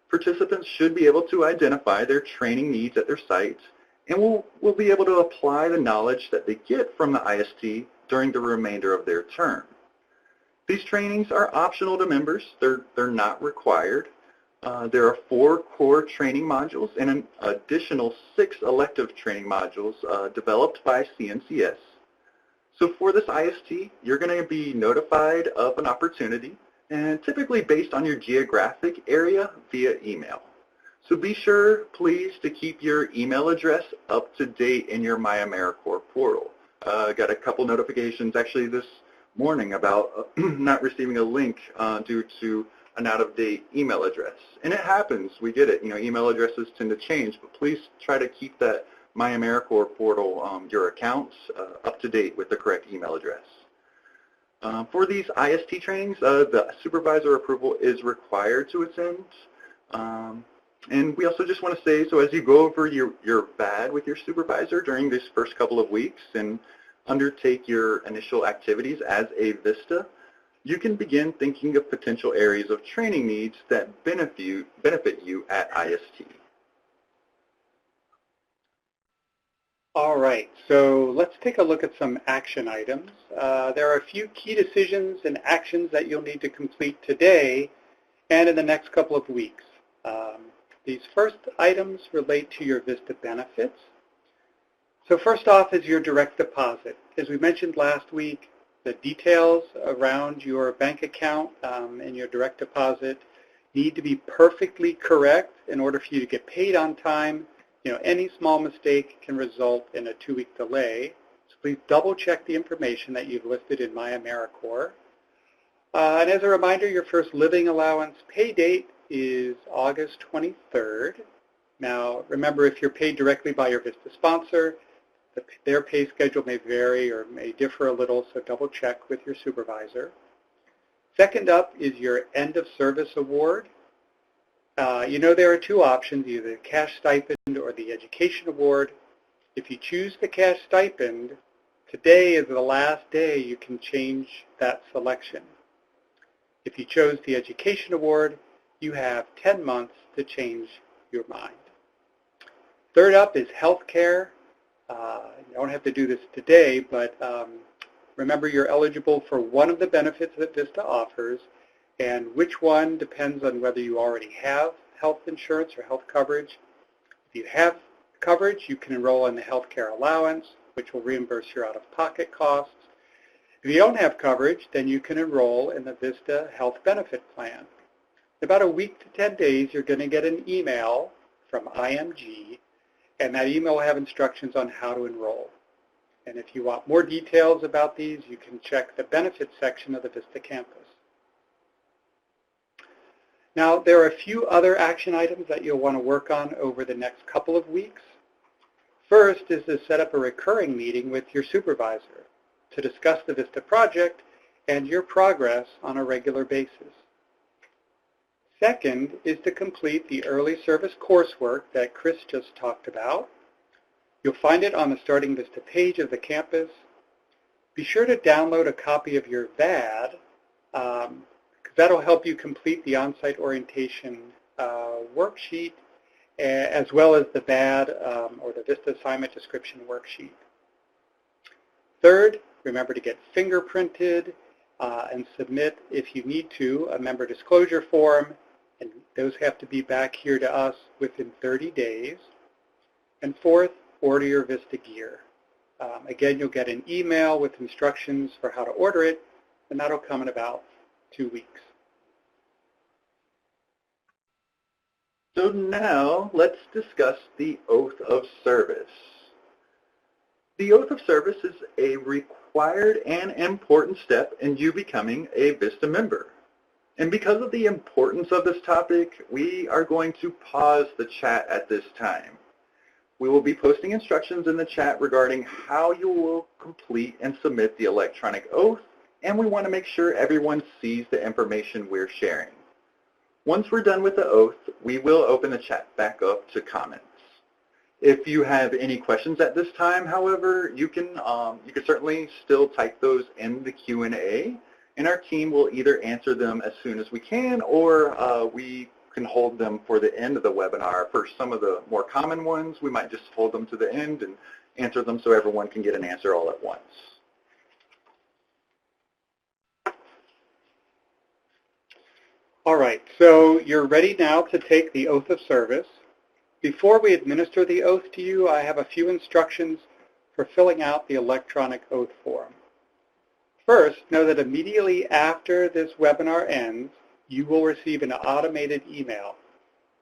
participants should be able to identify their training needs at their site, and will be able to apply the knowledge that they get from the IST during the remainder of their term. These trainings are optional to members. They're not required. There are 4 core training modules and an additional 6 elective training modules developed by CNCS. So for this IST, you're going to be notified of an opportunity, and typically based on your geographic area via email. So be sure, please, to keep your email address up to date in your MyAmericorps portal. Got a couple notifications actually this morning about not receiving a link due to an out-of-date email address. And it happens, we get it. You know, email addresses tend to change, but please try to keep that MyAmericorps portal, your accounts, up to date with the correct email address. For these IST trainings, the supervisor approval is required to attend. And we also just want to say, so as you go over your VAD with your supervisor during these first couple of weeks and undertake your initial activities as a Vista, you can begin thinking of potential areas of training needs that benefit you at IST. All right, so let's take a look at some action items. There are a few key decisions and actions that you'll need to complete today and in the next couple of weeks. These first items relate to your Vista benefits. So first off is your direct deposit. As we mentioned last week, the details around your bank account and your direct deposit need to be perfectly correct in order for you to get paid on time. You know, any small mistake can result in a 2-week delay. So please double check the information that you've listed in MyAmericorps. And as a reminder, your first living allowance pay date is August 23rd. Now, remember, if you're paid directly by your Vista sponsor, their pay schedule may vary or may differ a little, so double check with your supervisor. Second up is your end of service award. You know there are two options, either the cash stipend or the education award. If you choose the cash stipend, today is the last day you can change that selection. If you chose the education award, you have 10 months to change your mind. Third up is healthcare. You don't have to do this today, but remember you're eligible for one of the benefits that Vista offers, and which one depends on whether you already have health insurance or health coverage. If you have coverage, you can enroll in the healthcare allowance, which will reimburse your out-of-pocket costs. If you don't have coverage, then you can enroll in the Vista Health Benefit Plan. In about a week to 10 days, you're going to get an email from IMG, and that email will have instructions on how to enroll. And if you want more details about these, you can check the benefits section of the Vista campus. Now, there are a few other action items that you'll want to work on over the next couple of weeks. First is to set up a recurring meeting with your supervisor to discuss the Vista project and your progress on a regular basis. Second is to complete the early service coursework that Chris just talked about. You'll find it on the Starting Vista page of the campus. Be sure to download a copy of your VAD, because that'll help you complete the on-site orientation worksheet, as well as the VAD or the Vista assignment description worksheet. Third, remember to get fingerprinted and submit, if you need to, a member disclosure form, and those have to be back here to us within 30 days. And fourth, order your Vista gear. Again, you'll get an email with instructions for how to order it, and that'll come in about 2 weeks. So now let's discuss the oath of service. The oath of service is a required and important step in you becoming a Vista member. And because of the importance of this topic, we are going to pause the chat at this time. We will be posting instructions in the chat regarding how you will complete and submit the electronic oath, and we want to make sure everyone sees the information we're sharing. Once we're done with the oath, we will open the chat back up to comments. If you have any questions at this time, however, you can certainly still type those in the Q&A, and our team will either answer them as soon as we can, or we can hold them for the end of the webinar. For some of the more common ones, we might just hold them to the end and answer them so everyone can get an answer all at once. All right, so you're ready now to take the oath of service. Before we administer the oath to you, I have a few instructions for filling out the electronic oath form. First, know that immediately after this webinar ends, you will receive an automated email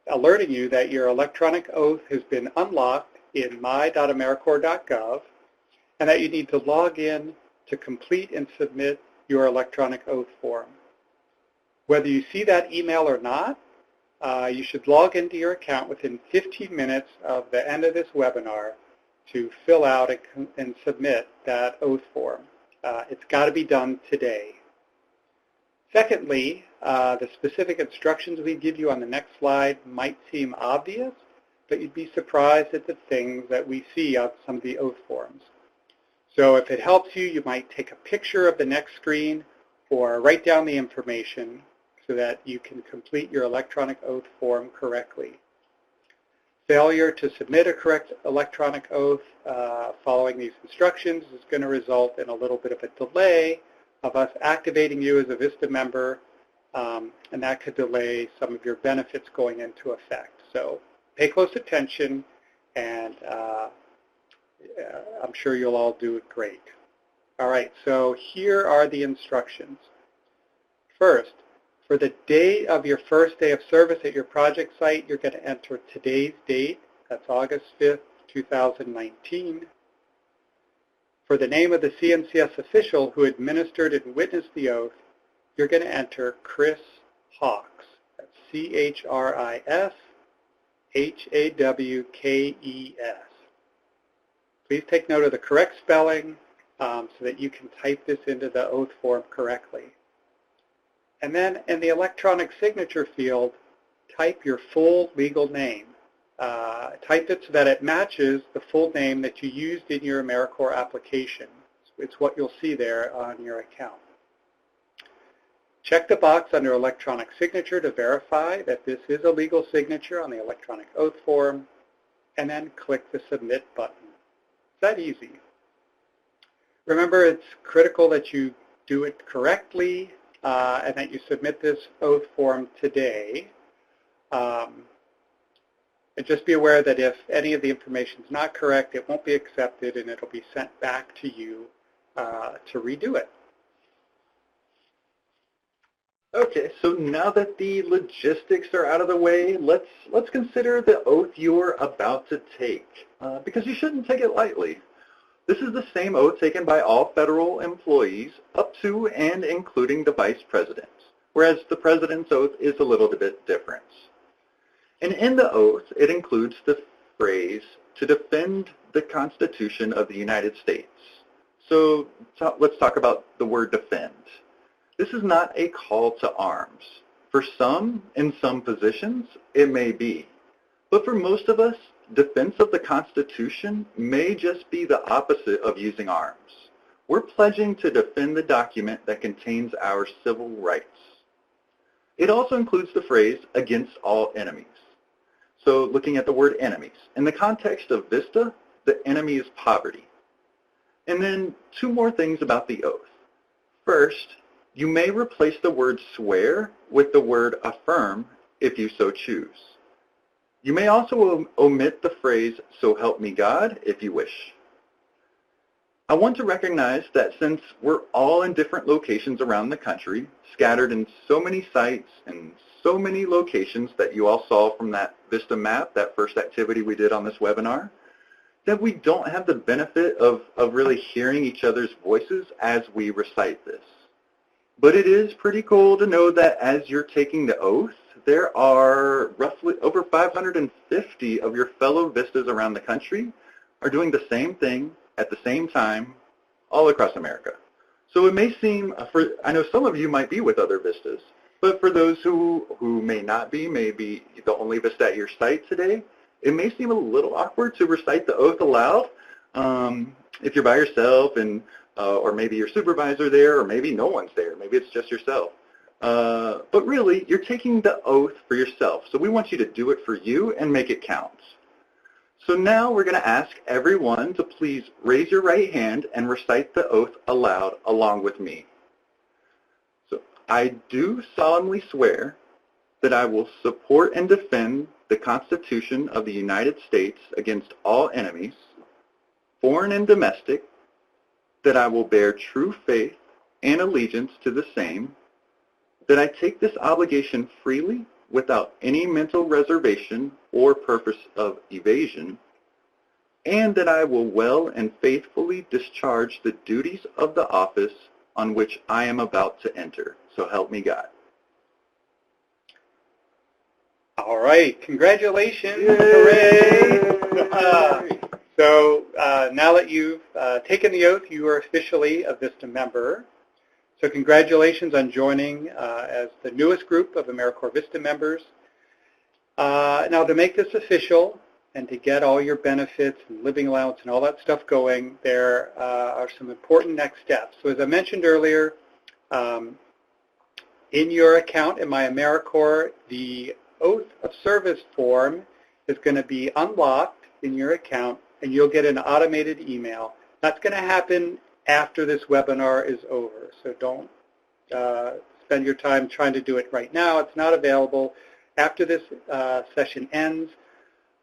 alerting you that your electronic oath has been unlocked in my.americorps.gov and that you need to log in to complete and submit your electronic oath form. Whether you see that email or not, you should log into your account within 15 minutes of the end of this webinar to fill out and submit that oath form. It's got to be done today. Secondly, the specific instructions we give you on the next slide might seem obvious, but you'd be surprised at the things that we see on some of the oath forms. So if it helps you, you might take a picture of the next screen or write down the information so that you can complete your electronic oath form correctly. Failure to submit a correct electronic oath following these instructions is going to result in a little bit of a delay of us activating you as a Vista member, and that could delay some of your benefits going into effect. So pay close attention, and I'm sure you'll all do it great. All right, so here are the instructions. First, for the day of your first day of service at your project site, you're going to enter today's date. That's August 5th, 2019. For the name of the CNCS official who administered and witnessed the oath, you're going to enter Chris Hawks. That's C-H-R-I-S H-A-W-K-E-S. Please take note of the correct spelling so that you can type this into the oath form correctly. And then in the electronic signature field, type your full legal name. Type it so that it matches the full name that you used in your AmeriCorps application. It's what you'll see there on your account. Check the box under electronic signature to verify that this is a legal signature on the electronic oath form, and then click the submit button. It's that easy. Remember, it's critical that you do it correctly and that you submit this oath form today. And just be aware that if any of the information is not correct, it won't be accepted and it'll be sent back to you to redo it. Okay, so now that the logistics are out of the way, let's consider the oath you're about to take, because you shouldn't take it lightly. This is the same oath taken by all federal employees up to and including the Vice President, whereas the President's oath is a little bit different. And in the oath, it includes the phrase, to defend the Constitution of the United States. So let's talk about the word defend. This is not a call to arms. For some, in some positions, it may be. But for most of us, defense of the Constitution may just be the opposite of using arms. We're pledging to defend the document that contains our civil rights. It also includes the phrase, against all enemies. So looking at the word enemies. In the context of Vista, the enemy is poverty. And then two more things about the oath. First, you may replace the word swear with the word affirm if you so choose. You may also omit the phrase, so help me God, if you wish. I want to recognize that since we're all in different locations around the country, scattered in so many sites and so many locations that you all saw from that Vista map, that first activity we did on this webinar, that we don't have the benefit of really hearing each other's voices as we recite this. But it is pretty cool to know that as you're taking the oath, there are roughly over 550 of your fellow Vistas around the country are doing the same thing at the same time all across America. So it may seem, I know some of you might be with other Vistas, but for those who may not be, maybe the only Vista at your site today, it may seem a little awkward to recite the oath aloud if you're by yourself and or maybe your supervisor there, or maybe no one's there. Maybe it's just yourself. But really, you're taking the oath for yourself. So we want you to do it for you and make it count. So now we're going to ask everyone to please raise your right hand and recite the oath aloud along with me. So I do solemnly swear that I will support and defend the Constitution of the United States against all enemies, foreign and domestic, that I will bear true faith and allegiance to the same, that I take this obligation freely without any mental reservation or purpose of evasion, and that I will well and faithfully discharge the duties of the office on which I am about to enter. So help me God. All right, congratulations. Yay! Hooray! So now that you've taken the oath, you are officially a Vista member. So congratulations on joining as the newest group of AmeriCorps Vista members. Now to make this official and to get all your benefits and living allowance and all that stuff going, there are some important next steps. So as I mentioned earlier, in your account in My AmeriCorps, the Oath of Service form is going to be unlocked in your account, and you'll get an automated email. That's going to happen after this webinar is over. So don't spend your time trying to do it right now. It's not available. After this session ends,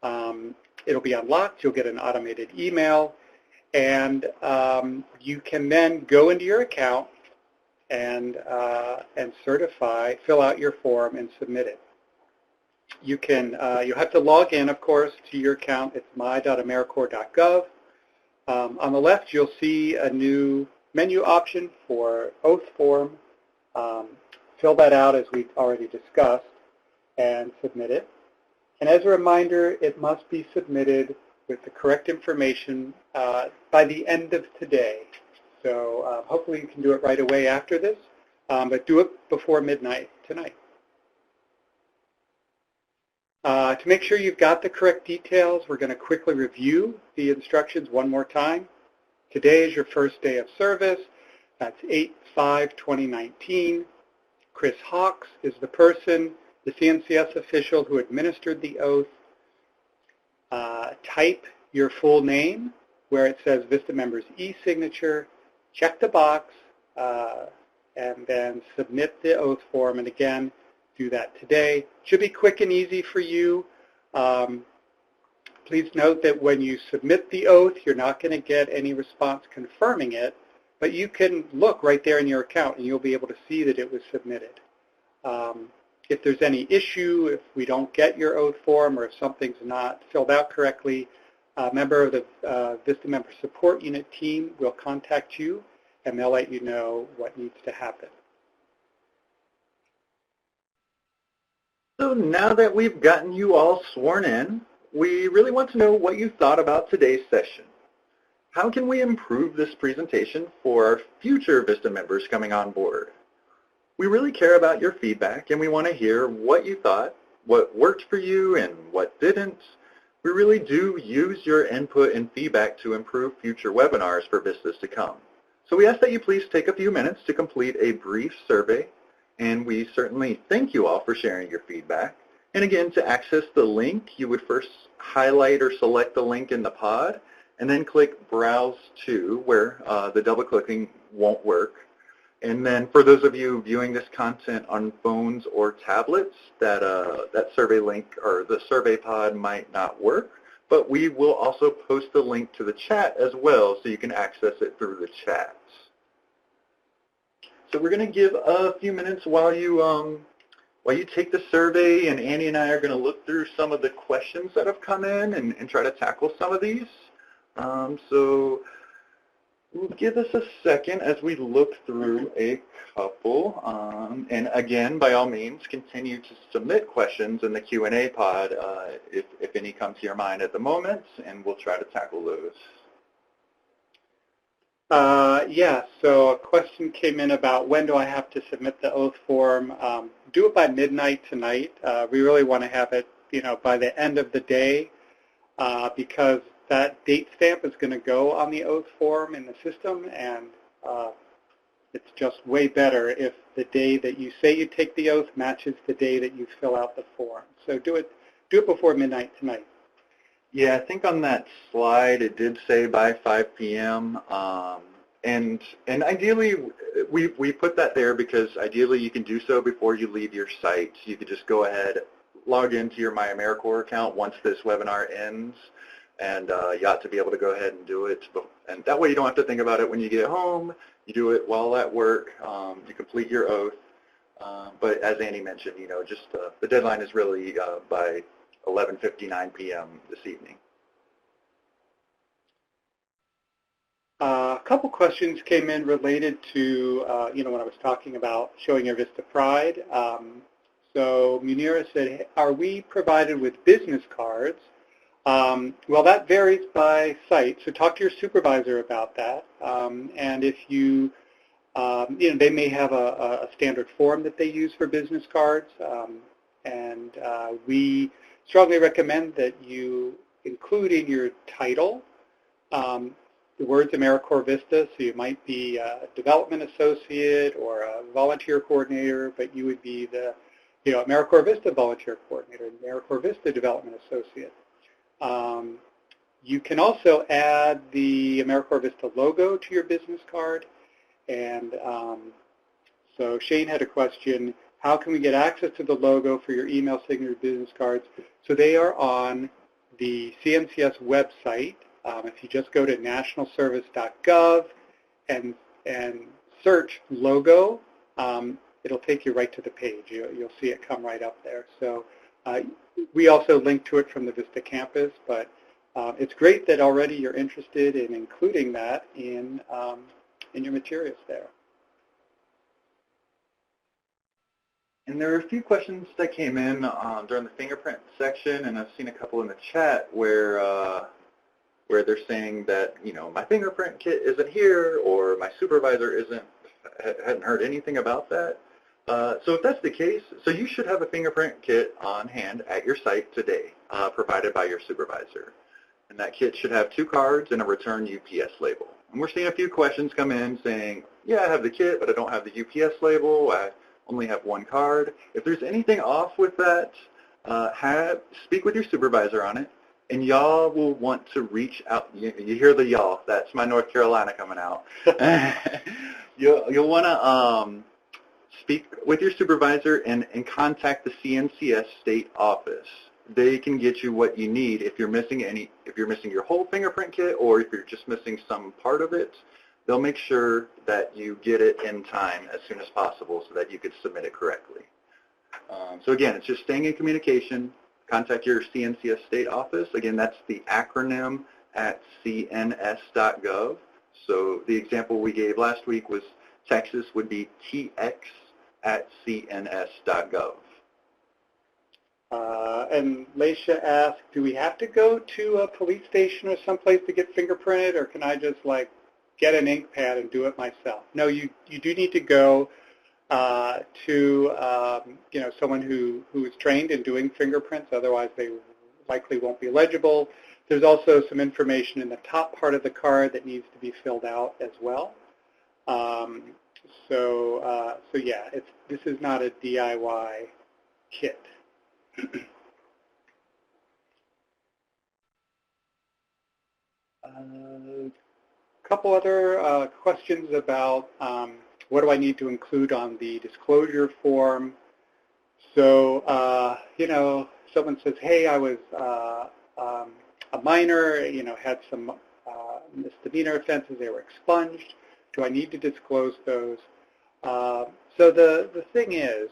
it'll be unlocked. You'll get an automated email, and you can then go into your account and certify, fill out your form, and submit it. You can, you'll have to log in, of course, to your account. It's my.americorps.gov. On the left, you'll see a new menu option for oath form. Fill that out as we've already discussed and submit it. And as a reminder, it must be submitted with the correct information by the end of today. So hopefully you can do it right away after this, but do it before midnight tonight. To make sure you've got the correct details, we're going to quickly review the instructions one more time. Today is your first day of service. That's 8/5/2019. Chris Hawks is the person, the CNCS official who administered the oath. Type your full name where it says Vista Members e-signature, check the box, and then submit the oath form. And again, do that today. Should be quick and easy for you. Please note that when you submit the oath, you're not going to get any response confirming it, but you can look right there in your account and you'll be able to see that it was submitted. If there's any issue, if we don't get your oath form or if something's not filled out correctly, a member of the Vista Member Support Unit team will contact you and they'll let you know what needs to happen. So now that we've gotten you all sworn in, we really want to know what you thought about today's session. How can we improve this presentation for our future Vista members coming on board? We really care about your feedback and we want to hear what you thought, what worked for you and what didn't. We really do use your input and feedback to improve future webinars for Vistas to come. So we ask that you please take a few minutes to complete a brief survey, and we certainly thank you all for sharing your feedback. And again, to access the link, you would first highlight or select the link in the pod, and then click Browse To, where the double clicking won't work. And then for those of you viewing this content on phones or tablets, that survey link or the survey pod might not work, but we will also post the link to the chat as well so you can access it through the chat. So we're going to give a few minutes while you take the survey, and Annie and I are going to look through some of the questions that have come in and try to tackle some of these. So give us a second as we look through a couple. And again, by all means, continue to submit questions in the Q&A pod if any come to your mind at the moment, and we'll try to tackle those. Yeah, so a question came in about when do I have to submit the oath form. Do it by midnight tonight. We really want to have it, by the end of the day because that date stamp is going to go on the oath form in the system, and it's just way better if the day that you say you take the oath matches the day that you fill out the form. So do it before midnight tonight. Yeah, I think on that slide it did say by 5 p.m. And ideally we put that there because ideally you can do so before you leave your site. You could just go ahead, log into your My AmeriCorps account once this webinar ends, and you ought to be able to go ahead and do it. And that way you don't have to think about it when you get home. You do it while at work. You complete your oath. But as Annie mentioned, just the deadline is really by 11:59 p.m. this evening. A couple questions came in related to, when I was talking about showing your Vista Pride. So Munira said, are we provided with business cards? Well, that varies by site, so talk to your supervisor about that. And if they may have a standard form that they use for business cards, and we strongly recommend that you include in your title the words AmeriCorps Vista, so you might be a development associate or a volunteer coordinator, but you would be the AmeriCorps Vista volunteer coordinator, AmeriCorps Vista development associate. You can also add the AmeriCorps Vista logo to your business card. And so Shane had a question, how can we get access to the logo for your email signature business cards? So they are on the CNCS website. If you just go to nationalservice.gov and search logo, it'll take you right to the page. You'll see it come right up there. So we also link to it from the Vista campus, but it's great that already you're interested in including that in your materials there. And there are a few questions that came in during the fingerprint section, and I've seen a couple in the chat where they're saying that, you know, my fingerprint kit isn't here, or my supervisor hadn't heard anything about that. So if that's the case, so you should have a fingerprint kit on hand at your site today, provided by your supervisor. And that kit should have 2 cards and a return UPS label. And we're seeing a few questions come in saying, yeah, I have the kit, but I don't have the UPS label. I only have 1 card. If there's anything off with that, speak with your supervisor on it, and y'all will want to reach out. You hear the y'all. That's my North Carolina coming out. You'll want to speak with your supervisor and contact the CNCS state office. They can get you what you need if you're missing your whole fingerprint kit, or if you're just missing some part of it. They'll make sure that you get it in time as soon as possible so that you could submit it correctly. So again, it's just staying in communication. Contact your CNCS state office. Again, that's the acronym at cns.gov. So the example we gave last week was Texas would be tx@cns.gov. And Laisha asked, do we have to go to a police station or someplace to get fingerprinted, or can I just like get an ink pad and do it myself? No, you do need to go to you know, someone who is trained in doing fingerprints. Otherwise, they likely won't be legible. There's also some information in the top part of the card that needs to be filled out as well. So yeah, this is not a DIY kit. A couple other questions about what do I need to include on the disclosure form. So, you know, someone says, hey, I was a minor, you know, had some misdemeanor offenses, they were expunged. Do I need to disclose those? So the thing is,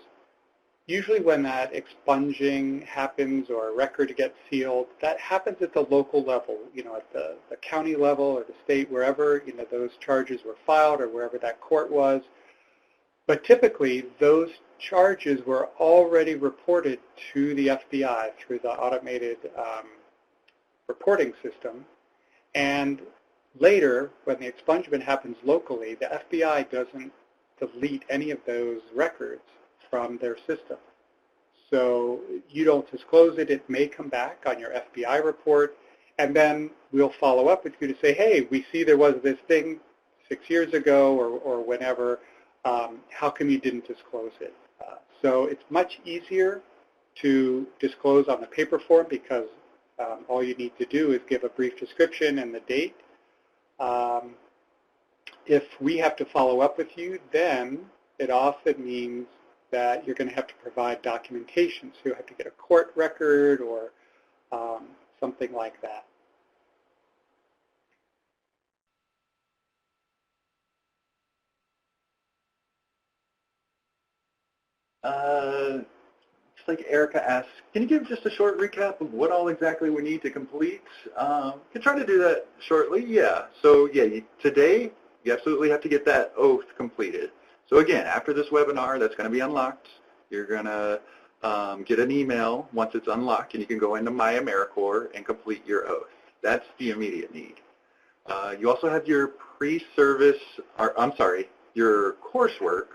usually when that expunging happens or a record gets sealed, that happens at the local level, you know, at the county level or the state, wherever, you know, those charges were filed or wherever that court was. But typically, those charges were already reported to the FBI through the automated reporting system. And later, when the expungement happens locally, the FBI doesn't delete any of those records from their system. So you don't disclose it. It may come back on your FBI report, and then we'll follow up with you to say, hey, we see there was this thing 6 years ago or whenever. How come you didn't disclose it? So it's much easier to disclose on the paper form because all you need to do is give a brief description and the date. If we have to follow up with you, then it often means that you're going to have to provide documentation. So you have to get a court record or something like that. It's like Erica asked, can you give just a short recap of what all exactly we need to complete? Can try to do that shortly, yeah. So yeah, today you absolutely have to get that oath completed. So again, after this webinar, that's going to be unlocked. You're going to get an email once it's unlocked, and you can go into My AmeriCorps and complete your oath. That's the immediate need. You also have your pre-service, or I'm sorry, your coursework.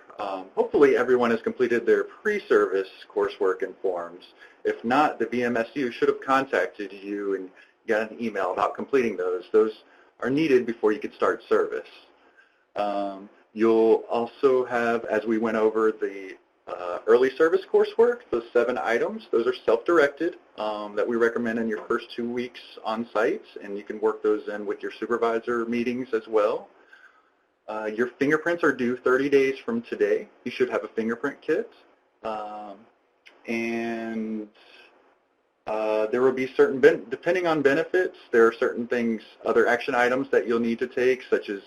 Hopefully everyone has completed their pre-service coursework and forms. If not, the VMSU should have contacted you and got an email about completing those. Those are needed before you could start service. You'll also have, as we went over the early service coursework, those 7 items, those are self-directed that we recommend in your first 2 weeks on site, and you can work those in with your supervisor meetings as well. Your fingerprints are due 30 days from today. You should have a fingerprint kit. And there will be certain, depending on benefits, there are certain things, other action items that you'll need to take, such as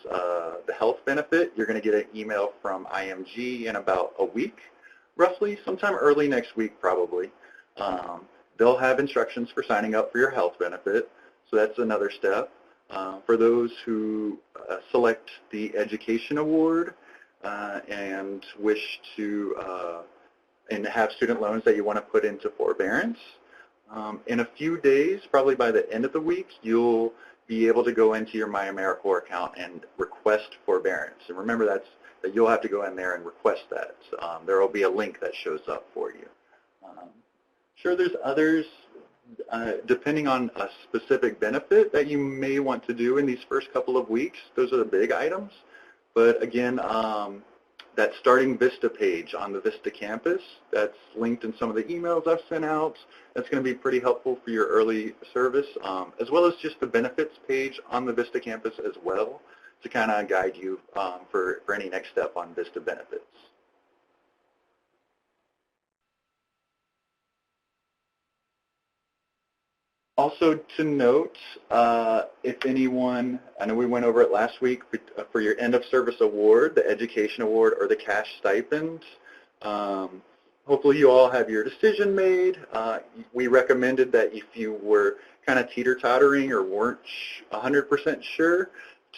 the health benefit. You're going to get an email from IMG in about a week, roughly, sometime early next week probably. They'll have instructions for signing up for your health benefit, so that's another step. For those who select the Education Award and wish to and have student loans that you want to put into forbearance. In a few days, probably by the end of the week, you'll be able to go into your My AmeriCorps account and request forbearance. And remember that you'll have to go in there and request that. There will be a link that shows up for you. Sure, there's others, depending on a specific benefit that you may want to do in these first couple of weeks. Those are the big items. But again, that starting Vista page on the Vista campus, that's linked in some of the emails I've sent out. That's going to be pretty helpful for your early service, as well as just the benefits page on the Vista campus as well, to kind of guide you for any next step on Vista benefits. Also to note, if anyone, I know we went over it last week, for your end of service award, the education award or the cash stipend, hopefully you all have your decision made. We recommended that if you were kind of teeter-tottering or weren't 100% sure,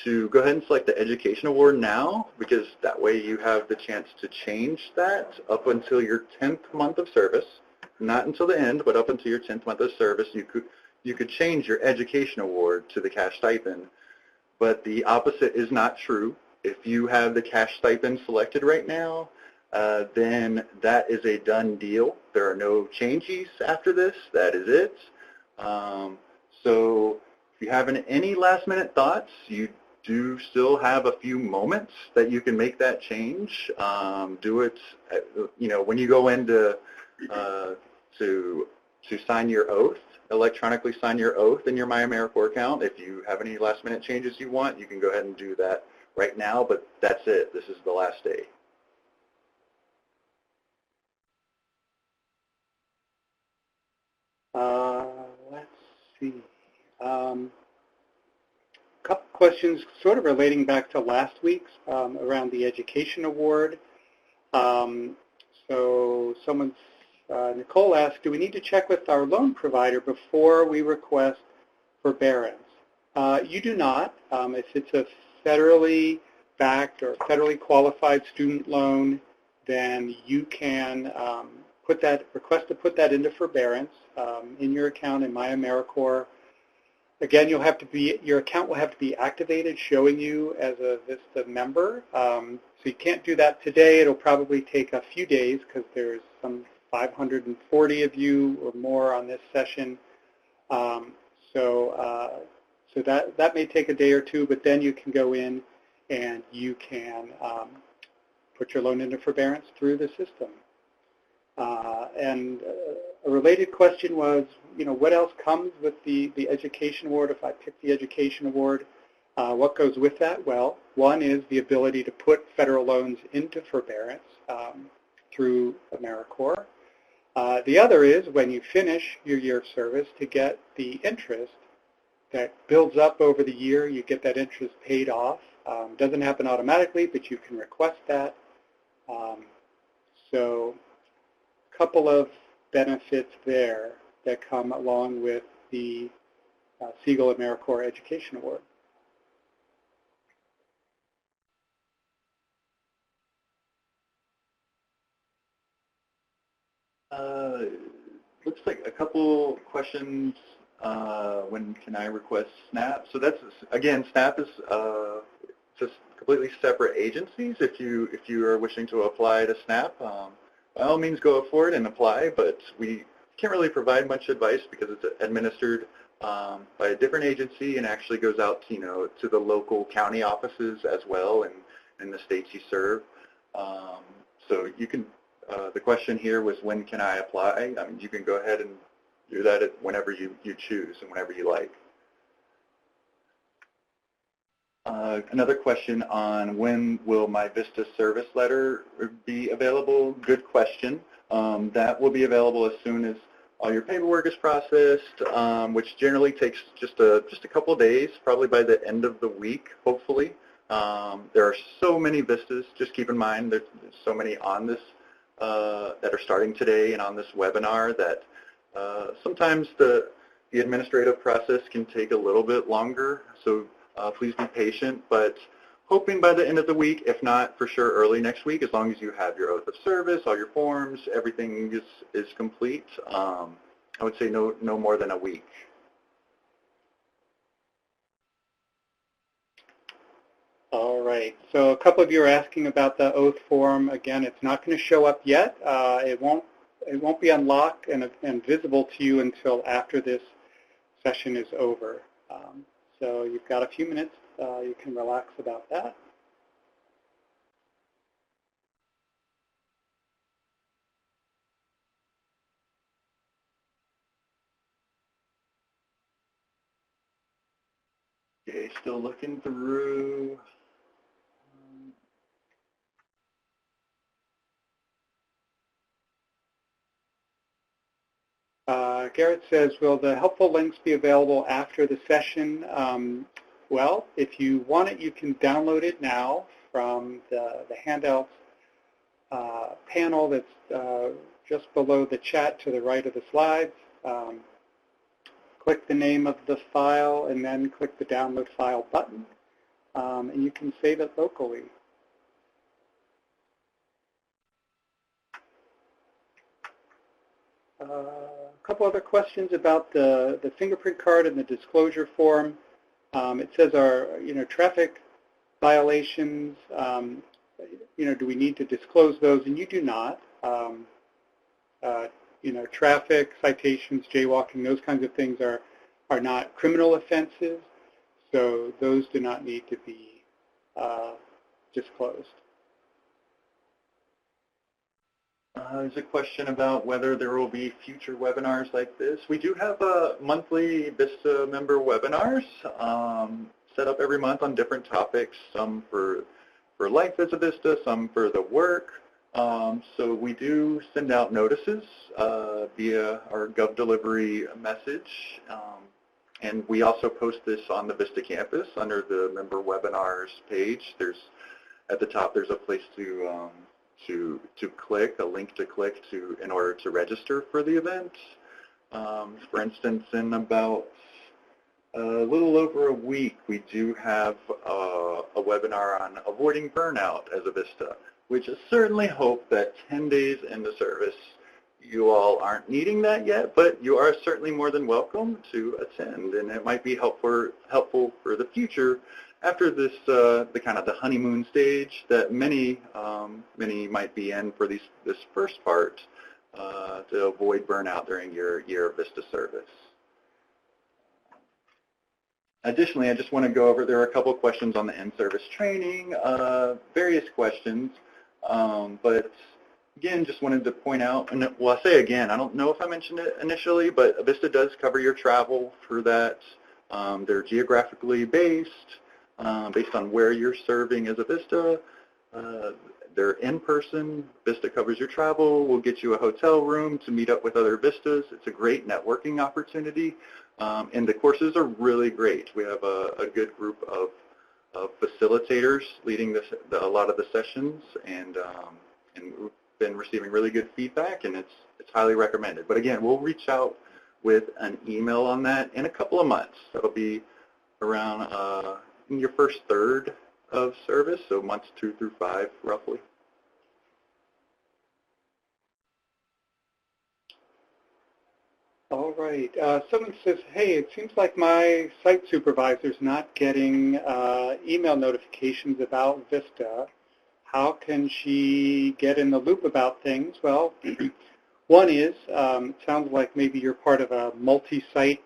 to go ahead and select the education award now, because that way you have the chance to change that up until your 10th month of service. Not until the end, but up until your 10th month of service, you could change your education award to the cash stipend. But the opposite is not true. If you have the cash stipend selected right now, then that is a done deal. There are no changes after this. That is it. So if you have any last minute thoughts, you do still have a few moments that you can make that change. Do it, when you go in to sign your oath, electronically sign your oath in your My AmeriCorps account. If you have any last minute changes you want, you can go ahead and do that right now, but that's it. This is the last day. Let's see. A couple questions sort of relating back to last week's around the education award. So someone's Nicole asked, do we need to check with our loan provider before we request forbearance? You do not. If it's a federally backed or federally qualified student loan, then you can request to put that into forbearance in your account in My AmeriCorps. Again, your account will have to be activated, showing you as a Vista member. So you can't do that today. It'll probably take a few days because there's some 540 of you or more on this session. So that may take a day or two, but then you can go in and you can put your loan into forbearance through the system. And a related question was, what else comes with the education award? If I pick the education award, what goes with that? Well, one is the ability to put federal loans into forbearance through AmeriCorps. The other is when you finish your year of service to get the interest that builds up over the year, you get that interest paid off. Doesn't happen automatically, but you can request that. So a couple of benefits there that come along with the Siegel AmeriCorps Education Award. Looks like a couple questions. When can I request SNAP? So that's, again, SNAP is just completely separate agencies. If you are wishing to apply to SNAP, by all means go for it and apply, but we can't really provide much advice because it's administered by a different agency and actually goes out to the local county offices as well and in the states you serve. So you can, the question here was, when can I apply? I mean, you can go ahead and do that whenever you choose and whenever you like. Another question on when will my Vista service letter be available? Good question. That will be available as soon as all your paperwork is processed, which generally takes just a couple of days, probably by the end of the week, hopefully. There are so many Vistas. Just keep in mind there's so many on this that are starting today and on this webinar that sometimes the administrative process can take a little bit longer. So please be patient, but hoping by the end of the week, if not for sure early next week, as long as you have your oath of service, all your forms, everything is complete. I would say no more than a week. All right, so a couple of you are asking about the oath form. Again, it's not going to show up yet. It won't be unlocked and visible to you until after this session is over. So you've got a few minutes. You can relax about that. Okay, still looking through. Garrett says, will the helpful links be available after the session? Well, if you want it, you can download it now from the handouts panel that's just below the chat to the right of the slides. Click the name of the file and then click the download file button, and you can save it locally. A couple other questions about the fingerprint card and the disclosure form. It says, traffic violations, do we need to disclose those? And you do not. Traffic citations, jaywalking, those kinds of things are not criminal offenses, so those do not need to be disclosed. There's a question about whether there will be future webinars like this. We do have monthly Vista member webinars set up every month on different topics, some for life as a Vista, some for the work. So we do send out notices via our Gov Delivery message. And we also post this on the Vista campus under the member webinars page. At the top, there's a place to click, a link to click in order to register for the event. For instance, in about a little over a week, we do have a webinar on avoiding burnout as a Vista, which I certainly hope that 10 days into service, you all aren't needing that yet, but you are certainly more than welcome to attend, and it might be helpful for the future after this, the kind of the honeymoon stage that many might be in for this first part to avoid burnout during your year of Vista service. Additionally, I just want to go over, there are a couple of questions on the in-service training, various questions, but again, just wanted to point out, and well, I say again, I don't know if I mentioned it initially, but Vista does cover your travel for that. They're geographically based on where you're serving as a Vista. They're in person. Vista covers your travel. We'll get you a hotel room to meet up with other Vistas. It's a great networking opportunity, and the courses are really great. We have a good group of facilitators leading a lot of the sessions, and we've been receiving really good feedback, and it's highly recommended. But again, we'll reach out with an email on that in a couple of months. That'll be around in your first third of service, so months 2 through 5, roughly. All right. Someone says, hey, it seems like my site supervisor's not getting email notifications about Vista. How can she get in the loop about things? Well, one is, it sounds like maybe you're part of a multi-site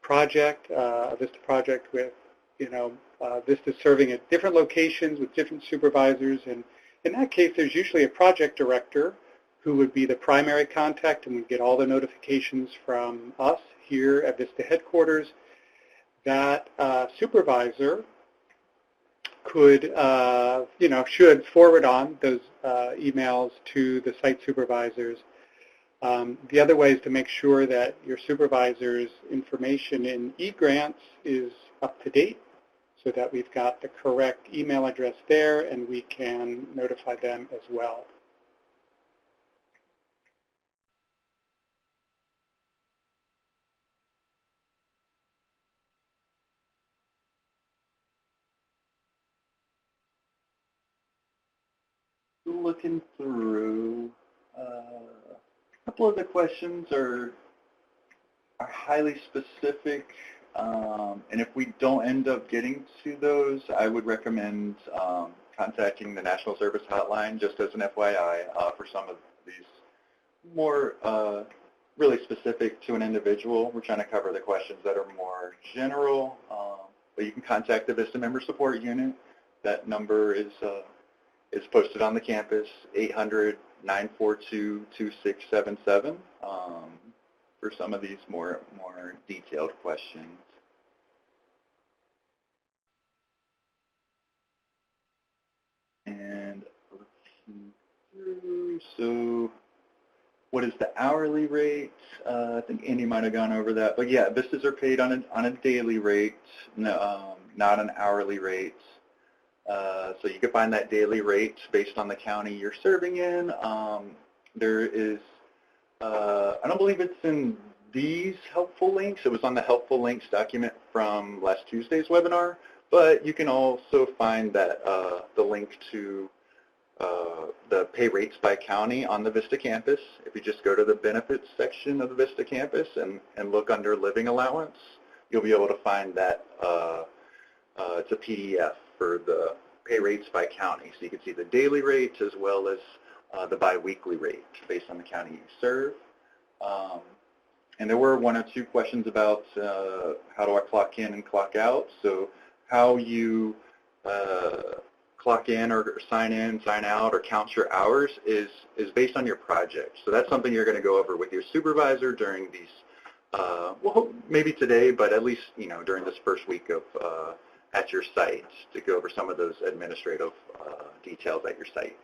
project, a Vista project with, Vista serving at different locations with different supervisors. And in that case, there's usually a project director who would be the primary contact and would get all the notifications from us here at Vista headquarters. That supervisor could, should forward on those emails to the site supervisors. The other way is to make sure that your supervisor's information in eGrants is up to date so that we've got the correct email address there and we can notify them as well. looking through. A couple of the questions are highly specific, and if we don't end up getting to those, I would recommend contacting the National Service Hotline, just as an FYI, for some of these more really specific to an individual. We're trying to cover the questions that are more general, but you can contact the Vista Member Support Unit. That number is posted on the campus, 800-942-2677, for some of these more detailed questions. And looking through, so what is the hourly rate? I think Andy might have gone over that, but yeah, Vistas are paid on a daily rate, no, not an hourly rate. So you can find that daily rate based on the county you're serving in. There is, I don't believe it's in these helpful links. It was on the helpful links document from last Tuesday's webinar, but you can also find that the link to the pay rates by county on the Vista campus. If you just go to the benefits section of the Vista campus and look under living allowance, you'll be able to find that it's a PDF for the pay rates by county. So you can see the daily rate as well as the biweekly rate based on the county you serve. And there were one or two questions about how do I clock in and clock out. So how you clock in or sign in, sign out, or count your hours is based on your project. So that's something you're going to go over with your supervisor during these, well, maybe today, but at least, you know, during this first week of at your site, to go over some of those administrative details at your site.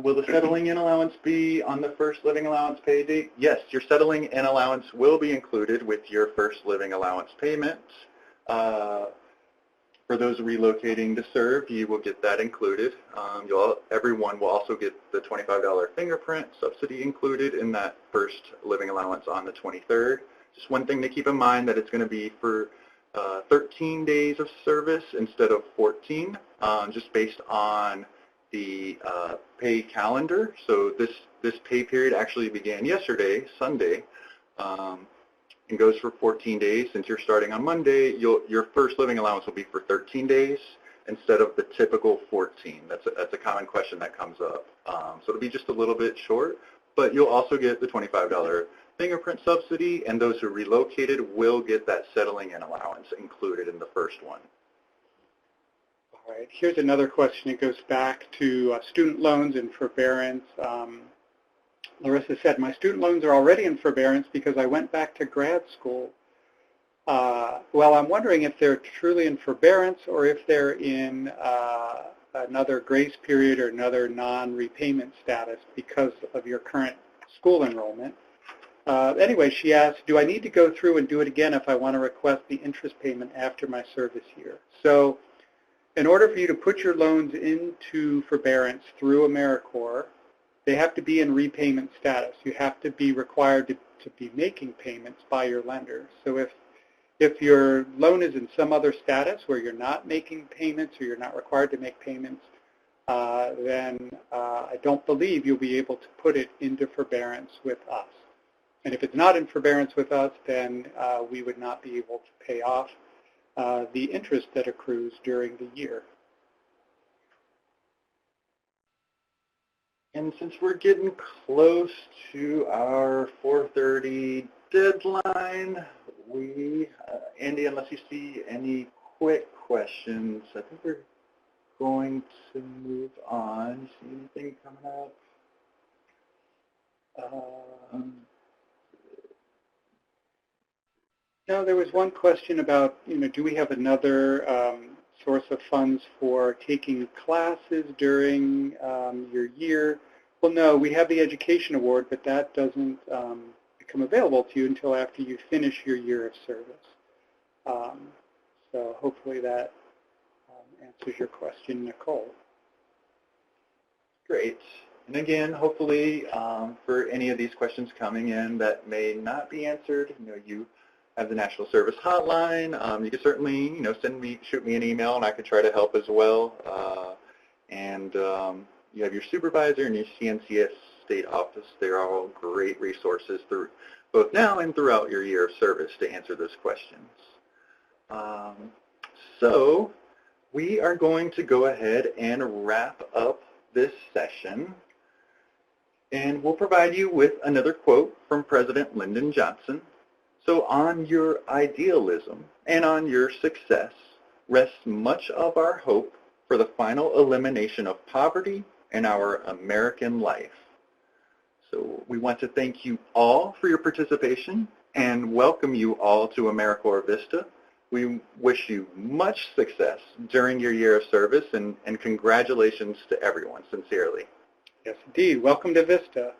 Will the settling in allowance be on the first living allowance pay date? Yes, your settling in allowance will be included with your first living allowance payment. For those relocating to serve, you will get that included. Everyone will also get the $25 fingerprint subsidy included in that first living allowance on the 23rd. Just one thing to keep in mind, that it's going to be for 13 days of service instead of 14, just based on the pay calendar. So this pay period actually began yesterday, Sunday, and goes for 14 days. Since you're starting on Monday, your first living allowance will be for 13 days instead of the typical 14. That's a common question that comes up. So it'll be just a little bit short, but you'll also get the $25 fingerprint subsidy, and those who relocated will get that settling in allowance included in the first one. All right, here's another question. It goes back to student loans and forbearance. Larissa said, my student loans are already in forbearance because I went back to grad school. Well, I'm wondering if they're truly in forbearance or if they're in another grace period or another non-repayment status because of your current school enrollment. Anyway, she asked, do I need to go through and do it again if I want to request the interest payment after my service year? So in order for you to put your loans into forbearance through AmeriCorps, they have to be in repayment status. You have to be required to be making payments by your lender. So if your loan is in some other status where you're not making payments or you're not required to make payments, then I don't believe you'll be able to put it into forbearance with us. And if it's not in forbearance with us, then we would not be able to pay off the interest that accrues during the year. And since we're getting close to our 4:30 deadline, Andy, unless you see any quick questions, I think we're going to move on. You see anything coming up? No, there was one question about, do we have another source of funds for taking classes during your year? Well, no, we have the Education Award, but that doesn't become available to you until after you finish your year of service. So hopefully that answers your question, Nicole. Great. And again, hopefully, for any of these questions coming in that may not be answered, you have the National Service Hotline. You can certainly, shoot me an email, and I could try to help as well. And you have your supervisor and your CNCS state office. They're all great resources through both now and throughout your year of service to answer those questions. So we are going to go ahead and wrap up this session. And we'll provide you with another quote from President Lyndon Johnson. So on your idealism and on your success rests much of our hope for the final elimination of poverty in our American life. So we want to thank you all for your participation and welcome you all to AmeriCorps Vista. We wish you much success during your year of service and congratulations to everyone, sincerely. Yes, indeed. Welcome to Vista.